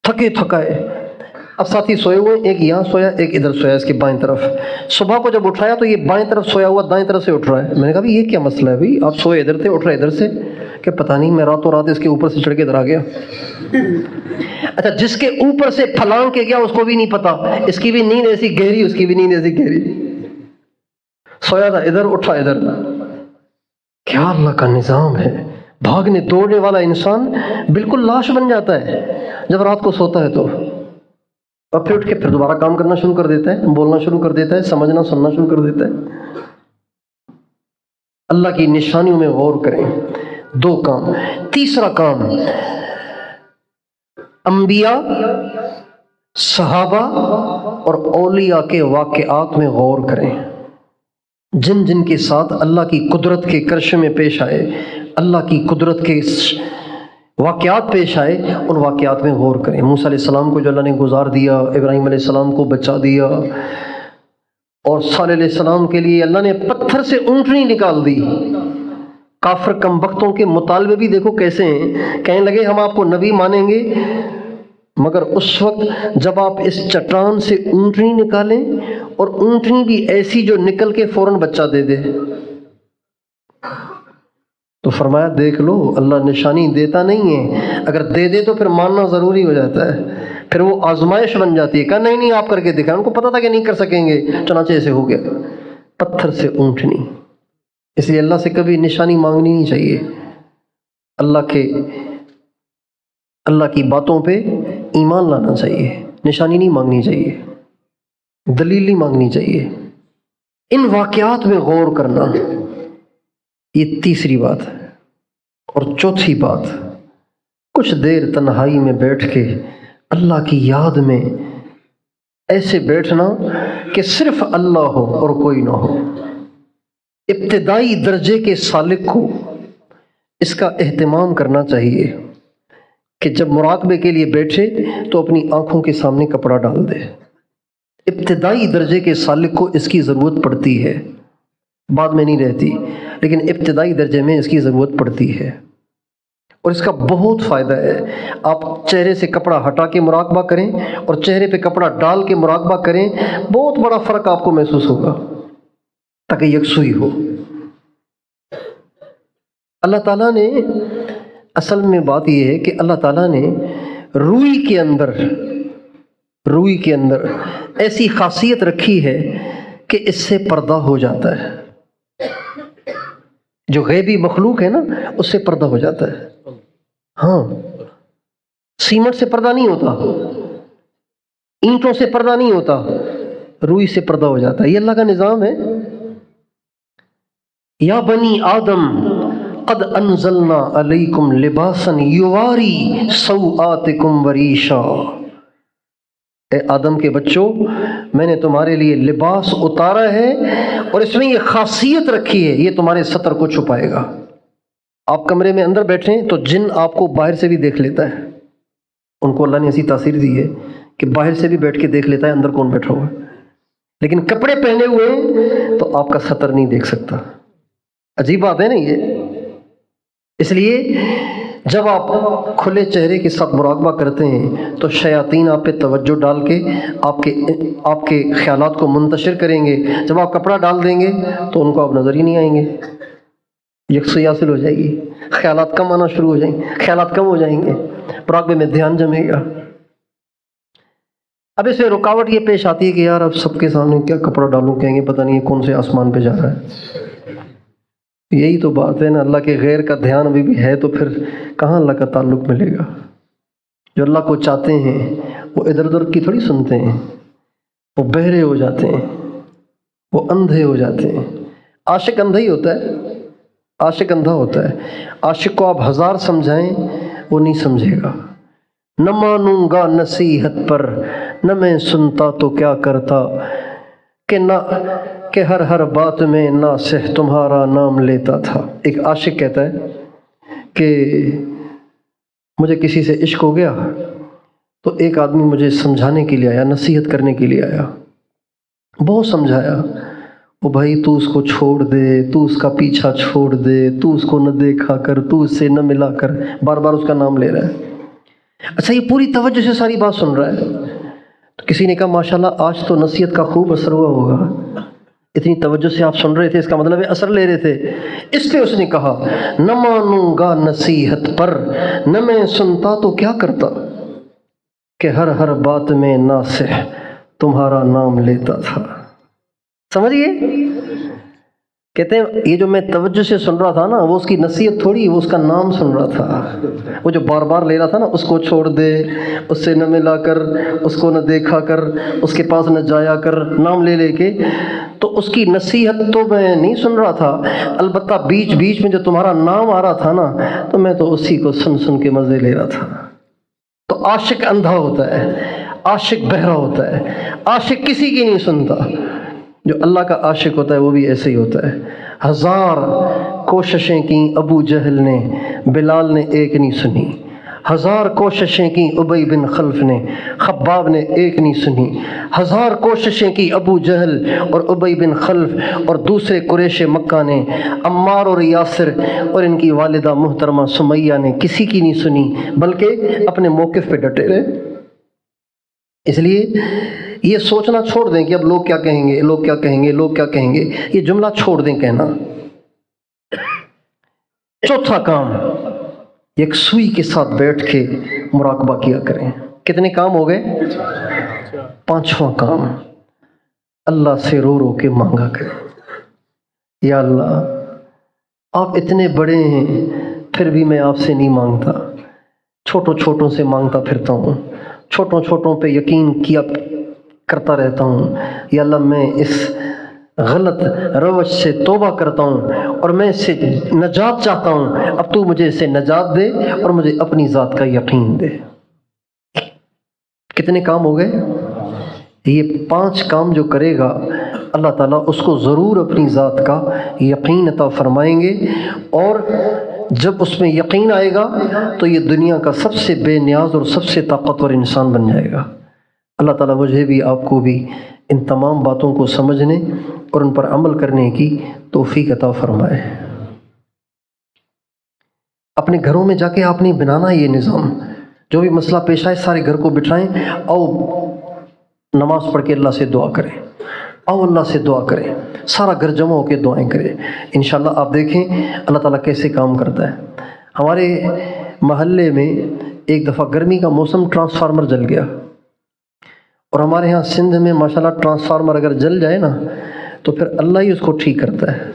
تھکے تھکائے۔ اب ساتھی سوئے ہوئے، ایک یہاں سویا ایک ادھر سویا اس کے بائیں طرف۔ صبح کو جب اٹھایا تو یہ بائیں طرف سویا ہوا دائیں طرف سے اٹھ رہا ہے۔ میں نے کہا یہ کیا مسئلہ ہے بھائی، آپ سوئے ادھر تھے اٹھ رہے ادھر سے؟ کہ پتہ نہیں میں راتوں رات اس کے اوپر سے چڑھ کے ادھر آ گیا۔ اچھا جس کے اوپر سے پھلانگ کے گیا اس کو بھی نہیں پتا، اس کی بھی نیند ایسی گہری، اس کی بھی نیند ایسی گہری، سویا تھا ادھر اٹھا ادھر۔ کیا اللہ کا نظام ہے۔ بھاگنے دوڑنے والا انسان بالکل لاش بن جاتا ہے جب رات کو سوتا ہے تو، اور پھر اٹھ کے پھر دوبارہ کام کرنا شروع کر دیتا ہے، بولنا شروع کر دیتا ہے، سمجھنا سننا شروع کر دیتا ہے۔ اللہ کی نشانیوں میں غور کریں۔ دو کام۔ تیسرا کام، انبیاء، صحابہ اور اولیاء کے واقعات میں غور کریں۔ جن جن کے ساتھ اللہ کی قدرت کے کرشمے میں پیش آئے، اللہ کی قدرت کے واقعات پیش آئے، ان واقعات میں غور کریں۔ موسیٰ علیہ السلام کو جو اللہ نے گزار دیا، ابراہیم علیہ السلام کو بچا دیا، اور صالح علیہ السلام کے لیے اللہ نے پتھر سے اونٹنی نکال دی۔ کافر کم بختوں کے مطالبے بھی دیکھو کیسے ہیں، کہنے لگے ہم آپ کو نبی مانیں گے، مگر اس وقت جب آپ اس چٹان سے اونٹنی نکالیں، اور اونٹنی بھی ایسی جو نکل کے فوراً بچہ دے دے، تو فرمایا دیکھ لو اللہ نشانی دیتا نہیں ہے، اگر دے دے تو پھر ماننا ضروری ہو جاتا ہے، پھر وہ آزمائش بن جاتی ہے۔ کہا نہیں نہیں آپ کر کے دکھائیں، ان کو پتا تھا کہ نہیں کر سکیں گے، چنانچہ ایسے ہو گیا، پتھر سے اونٹنی۔ اس لیے اللہ سے کبھی نشانی مانگنی نہیں چاہیے، اللہ کی باتوں پہ ایمان لانا چاہیے، نشانی نہیں مانگنی چاہیے، دلیل نہیں مانگنی چاہیے۔ ان واقعات میں غور کرنا، یہ تیسری بات ہے۔ اور چوتھی بات، کچھ دیر تنہائی میں بیٹھ کے اللہ کی یاد میں ایسے بیٹھنا کہ صرف اللہ ہو اور کوئی نہ ہو۔ ابتدائی درجے کے سالک کو اس کا اہتمام کرنا چاہیے کہ جب مراقبے کے لیے بیٹھے تو اپنی آنکھوں کے سامنے کپڑا ڈال دے۔ ابتدائی درجے کے سالک کو اس کی ضرورت پڑتی ہے، بعد میں نہیں رہتی، لیکن ابتدائی درجے میں اس کی ضرورت پڑتی ہے، اور اس کا بہت فائدہ ہے۔ آپ چہرے سے کپڑا ہٹا کے مراقبہ کریں اور چہرے پہ کپڑا ڈال کے مراقبہ کریں، بہت بڑا فرق آپ کو محسوس ہوگا، تاکہ یکسوئی ہو۔ اللہ تعالیٰ نے اصل میں بات یہ ہے کہ اللہ تعالیٰ نے روئی کے اندر ایسی خاصیت رکھی ہے کہ اس سے پردہ ہو جاتا ہے. جو غیبی مخلوق ہے نا اس سے پردہ ہو جاتا ہے. ہاں، سیمنٹ سے پردہ نہیں ہوتا، اینٹوں سے پردہ نہیں ہوتا، روئی سے پردہ ہو جاتا ہے. یہ اللہ کا نظام ہے. یا بنی آدم قد انزلنا علیکم لباسا یواری سوآتکم وریشا. اے آدم کے بچوں، میں نے تمہارے لیے لباس اتارا ہے اور اس میں یہ خاصیت رکھی ہے، یہ تمہارے ستر کو چھپائے گا. آپ کمرے میں اندر بیٹھیں تو جن آپ کو باہر سے بھی دیکھ لیتا ہے. ان کو اللہ نے ایسی تاثیر دی ہے کہ باہر سے بھی بیٹھ کے دیکھ لیتا ہے اندر کون بیٹھا ہوا ہے. لیکن کپڑے پہنے ہوئے ہیں تو آپ کا ستر نہیں دیکھ سکتا. عجیب بات ہے نا یہ. اس لیے جب آپ کھلے چہرے کے ساتھ مراقبہ کرتے ہیں تو شیاطین آپ پہ توجہ ڈال کے آپ کے خیالات کو منتشر کریں گے. جب آپ کپڑا ڈال دیں گے تو ان کو آپ نظر ہی نہیں آئیں گے. یکسوئی حاصل ہو جائے گی، خیالات کم آنا شروع ہو جائیں گے، خیالات کم ہو جائیں گے، مراقبے میں دھیان جمے گا. اب اس میں رکاوٹ یہ پیش آتی ہے کہ یار اب سب کے سامنے کیا کپڑا ڈالوں، کہیں گے پتہ نہیں کون سے آسمان پہ جا رہا ہے. یہی تو بات ہے نا، اللہ کے غیر کا دھیان ابھی بھی ہے تو پھر کہاں اللہ کا تعلق ملے گا. جو اللہ کو چاہتے ہیں وہ ادھر ادھر کی تھوڑی سنتے ہیں، وہ بہرے ہو جاتے ہیں، وہ اندھے ہو جاتے ہیں. عاشق اندھا ہی ہوتا ہے، عاشق اندھا ہوتا ہے. عاشق کو آپ ہزار سمجھائیں وہ نہیں سمجھے گا. نہ مانوں گا نصیحت پر، نہ میں سنتا تو کیا کرتا، کہ ہر بات میں ناصح تمہارا نام لیتا تھا. ایک عاشق کہتا ہے کہ مجھے کسی سے عشق ہو گیا تو ایک آدمی مجھے سمجھانے کے لیے آیا، نصیحت کرنے کے لیے آیا. بہت سمجھایا، وہ بھائی تو اس کو چھوڑ دے، تو اس کا پیچھا چھوڑ دے، تو اس کو نہ دیکھا کر، تو اس سے نہ ملا کر. بار بار اس کا نام لے رہا ہے. اچھا، یہ پوری توجہ سے ساری بات سن رہا ہے. تو کسی نے کہا ماشاءاللہ آج تو نصیحت کا خوب اثر ہوا ہوگا، اتنی توجہ سے آپ سن رہے تھے، اس کا مطلب ہے اثر لے رہے تھے. اس پہ اس نے کہا نہ مانوں گا نصیحت پر، نہ میں سنتا تو کیا کرتا، کہ ہر بات میں ناصح تمہارا نام لیتا تھا. سمجھئے؟ کہتے ہیں یہ جو میں توجہ سے سن رہا تھا نا وہ اس کی نصیحت تھوڑی، وہ اس کا نام سن رہا تھا. وہ جو بار بار لے رہا تھا نا، اس کو چھوڑ دے، اس سے نہ ملا کر، اس کو نہ دیکھا کر، اس کے پاس نہ جایا کر، نام لے لے کے. تو اس کی نصیحت تو میں نہیں سن رہا تھا، البتہ بیچ بیچ میں جو تمہارا نام آ رہا تھا نا تو میں تو اسی کو سن سن کے مزے لے رہا تھا. تو عاشق اندھا ہوتا ہے، عاشق بہرا ہوتا ہے، عاشق کسی کی نہیں سنتا. جو اللہ کا عاشق ہوتا ہے وہ بھی ایسے ہی ہوتا ہے. ہزار کوششیں کیں ابو جہل نے، بلال نے ایک نہیں سنی. ہزار کوششیں کی ابی بن خلف نے، خباب نے ایک نہیں سنی. ہزار کوششیں کی ابو جہل اور ابی بن خلف اور دوسرے قریش مکہ نے، عمار اور یاسر اور ان کی والدہ محترمہ سمیہ نے کسی کی نہیں سنی، بلکہ اپنے موقف پہ ڈٹے رہے. اس لیے یہ سوچنا چھوڑ دیں کہ اب لوگ کیا کہیں گے، لوگ کیا کہیں گے، لوگ کیا کہیں گے. یہ جملہ چھوڑ دیں کہنا. چوتھا کام، ایک سوئی کے ساتھ بیٹھ کے مراقبہ کیا کریں. کتنے کام ہو گئے؟ پانچواں کام، اللہ سے رو رو کے مانگا کریں. یا اللہ آپ اتنے بڑے ہیں پھر بھی میں آپ سے نہیں مانگتا، چھوٹوں سے مانگتا پھرتا ہوں، چھوٹوں پہ یقین کیا کرتا رہتا ہوں. یا اللہ میں اس غلط روش سے توبہ کرتا ہوں اور میں اس سے نجات چاہتا ہوں. اب تو مجھے اس سے نجات دے اور مجھے اپنی ذات کا یقین دے. کتنے کام ہو گئے؟ یہ 5 کام جو کرے گا اللہ تعالیٰ اس کو ضرور اپنی ذات کا یقین عطا فرمائیں گے. اور جب اس میں یقین آئے گا تو یہ دنیا کا سب سے بے نیاز اور سب سے طاقتور انسان بن جائے گا. اللہ تعالیٰ مجھے بھی آپ کو بھی ان تمام باتوں کو سمجھنے اور ان پر عمل کرنے کی توفیق عطا فرمائے. اپنے گھروں میں جا کے آپ نے بنانا یہ نظام، جو بھی مسئلہ پیش آئے سارے گھر کو بٹھائیں، اور نماز پڑھ کے اللہ سے دعا کریں. آؤ اللہ سے دعا کریں، سارا گھر جمع ہو کے دعائیں کریں، انشاءاللہ آپ دیکھیں اللہ تعالیٰ کیسے کام کرتا ہے۔ ہمارے محلے میں ایک دفعہ گرمی کا موسم ٹرانسفارمر جل گیا، اور ہمارے ہاں سندھ میں ماشاءاللہ ٹرانسفارمر اگر جل جائے نا تو پھر اللہ ہی اس کو ٹھیک کرتا ہے۔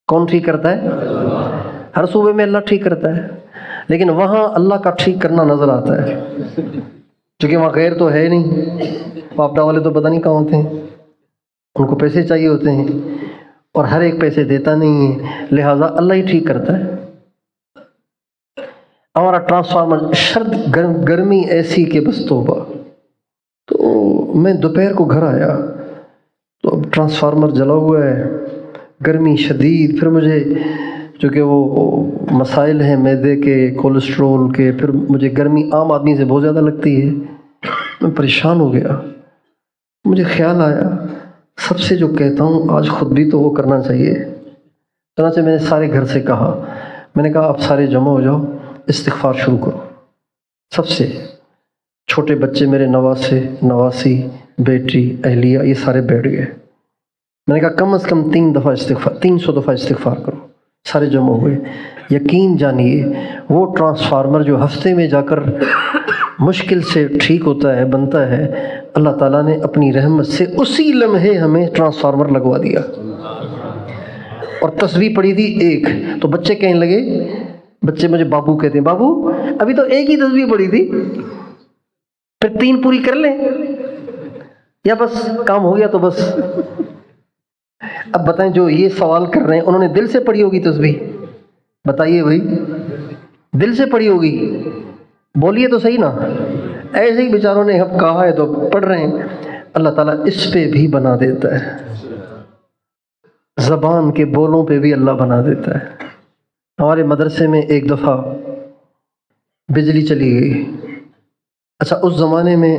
کون ٹھیک کرتا ہے؟ ہر صوبے میں اللہ ٹھیک کرتا ہے، لیکن وہاں اللہ کا ٹھیک کرنا نظر آتا ہے، چونکہ وہاں غیر تو ہے نہیں، پاپٹا والے تو پتہ نہیں کہاں ہوتے ہیں، ان کو پیسے چاہیے ہوتے ہیں اور ہر ایک پیسے دیتا نہیں ہے، لہٰذا اللہ ہی ٹھیک کرتا ہے۔ ہمارا ٹرانسفارمر شرط گرمی ایسی کہ بس توبہ، تو میں دوپہر کو گھر آیا تو اب ٹرانسفارمر جلا ہوا ہے، گرمی شدید، پھر مجھے چونکہ وہ مسائل ہیں معدے کے، کولیسٹرول کے، پھر مجھے گرمی عام آدمی سے بہت زیادہ لگتی ہے، میں پریشان ہو گیا۔ مجھے خیال آیا سب سے جو کہتا ہوں آج خود بھی تو وہ کرنا چاہیے، چنانچہ میں نے سارے گھر سے کہا، میں نے کہا آپ سارے جمع ہو جاؤ، استغفار شروع کرو۔ سب سے چھوٹے بچے میرے نواسے، نواسی، بیٹی، اہلیہ، یہ سارے بیٹھ گئے۔ میں نے کہا کم از کم 300 دفعہ استغفار کرو۔ سارے جمع ہوئے۔ یقین جانیے وہ ٹرانسفارمر جو ہفتے میں جا کر مشکل سے ٹھیک ہوتا ہے، بنتا ہے، اللہ تعالیٰ نے اپنی رحمت سے اسی لمحے ہمیں ٹرانسفارمر لگوا دیا۔ اور تسبیح پڑھی تھی ایک، تو بچے کہنے لگے، بچے مجھے بابو کہتے ہیں، بابو ابھی تو ایک ہی تسبیح پڑھی تھی، پھر 3 پوری کر لیں یا بس کام ہو گیا تو بس؟ اب بتائیں جو یہ سوال کر رہے ہیں انہوں نے دل سے پڑھی ہوگی تسبیح؟ بتائیے بھائی، دل سے پڑھی ہوگی؟ بولیے تو صحیح نا۔ ایسے ہی بیچاروں نے اب کہا ہے تو پڑھ رہے ہیں۔ اللہ تعالیٰ اس پہ بھی بنا دیتا ہے، زبان کے بولوں پہ بھی اللہ بنا دیتا ہے۔ ہمارے مدرسے میں ایک دفعہ بجلی چلی گئی۔ اچھا اس زمانے میں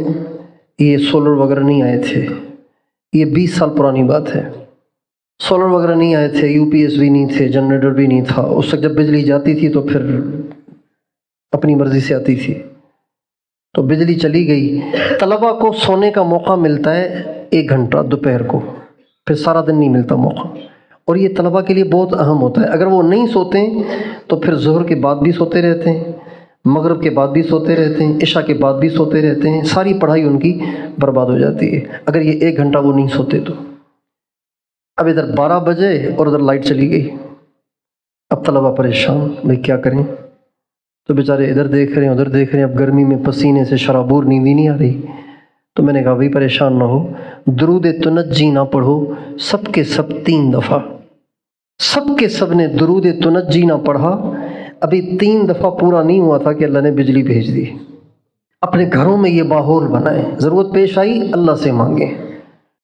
یہ سولر وغیرہ نہیں آئے تھے، یہ 20 سال پرانی بات ہے۔ سولر وغیرہ نہیں آئے تھے، یو پی ایس بھی نہیں تھے، جنریٹر بھی نہیں تھا۔ اس وقت جب بجلی جاتی تھی تو پھر اپنی مرضی سے آتی تھی۔ تو بجلی چلی گئی، طلباء کو سونے کا موقع ملتا ہے 1 گھنٹہ دوپہر کو، پھر سارا دن نہیں ملتا موقع، اور یہ طلباء کے لیے بہت اہم ہوتا ہے۔ اگر وہ نہیں سوتے تو پھر ظہر کے بعد بھی سوتے رہتے ہیں، مغرب کے بعد بھی سوتے رہتے ہیں، عشاء کے بعد بھی سوتے رہتے ہیں، ساری پڑھائی ان کی برباد ہو جاتی ہے اگر یہ 1 گھنٹہ وہ نہیں سوتے تو۔ اب ادھر 12 بجے اور ادھر لائٹ چلی گئی، اب طلباء پریشان، بھائی کیا کریں؟ تو بیچارے ادھر دیکھ رہے ہیں ادھر دیکھ رہے ہیں، اب گرمی میں پسینے سے شرابور، نیند ہی نہیں آ رہی۔ تو میں نے کہا بھائی پریشان نہ ہو، درود تنجی نہ پڑھو سب کے سب 3 دفعہ۔ سب کے سب نے درود تنجی نہ پڑھا، ابھی 3 دفعہ پورا نہیں ہوا تھا کہ اللہ نے بجلی بھیج دی۔ اپنے گھروں میں یہ ماحول بنائیں، ضرورت پیش آئی اللہ سے مانگیں۔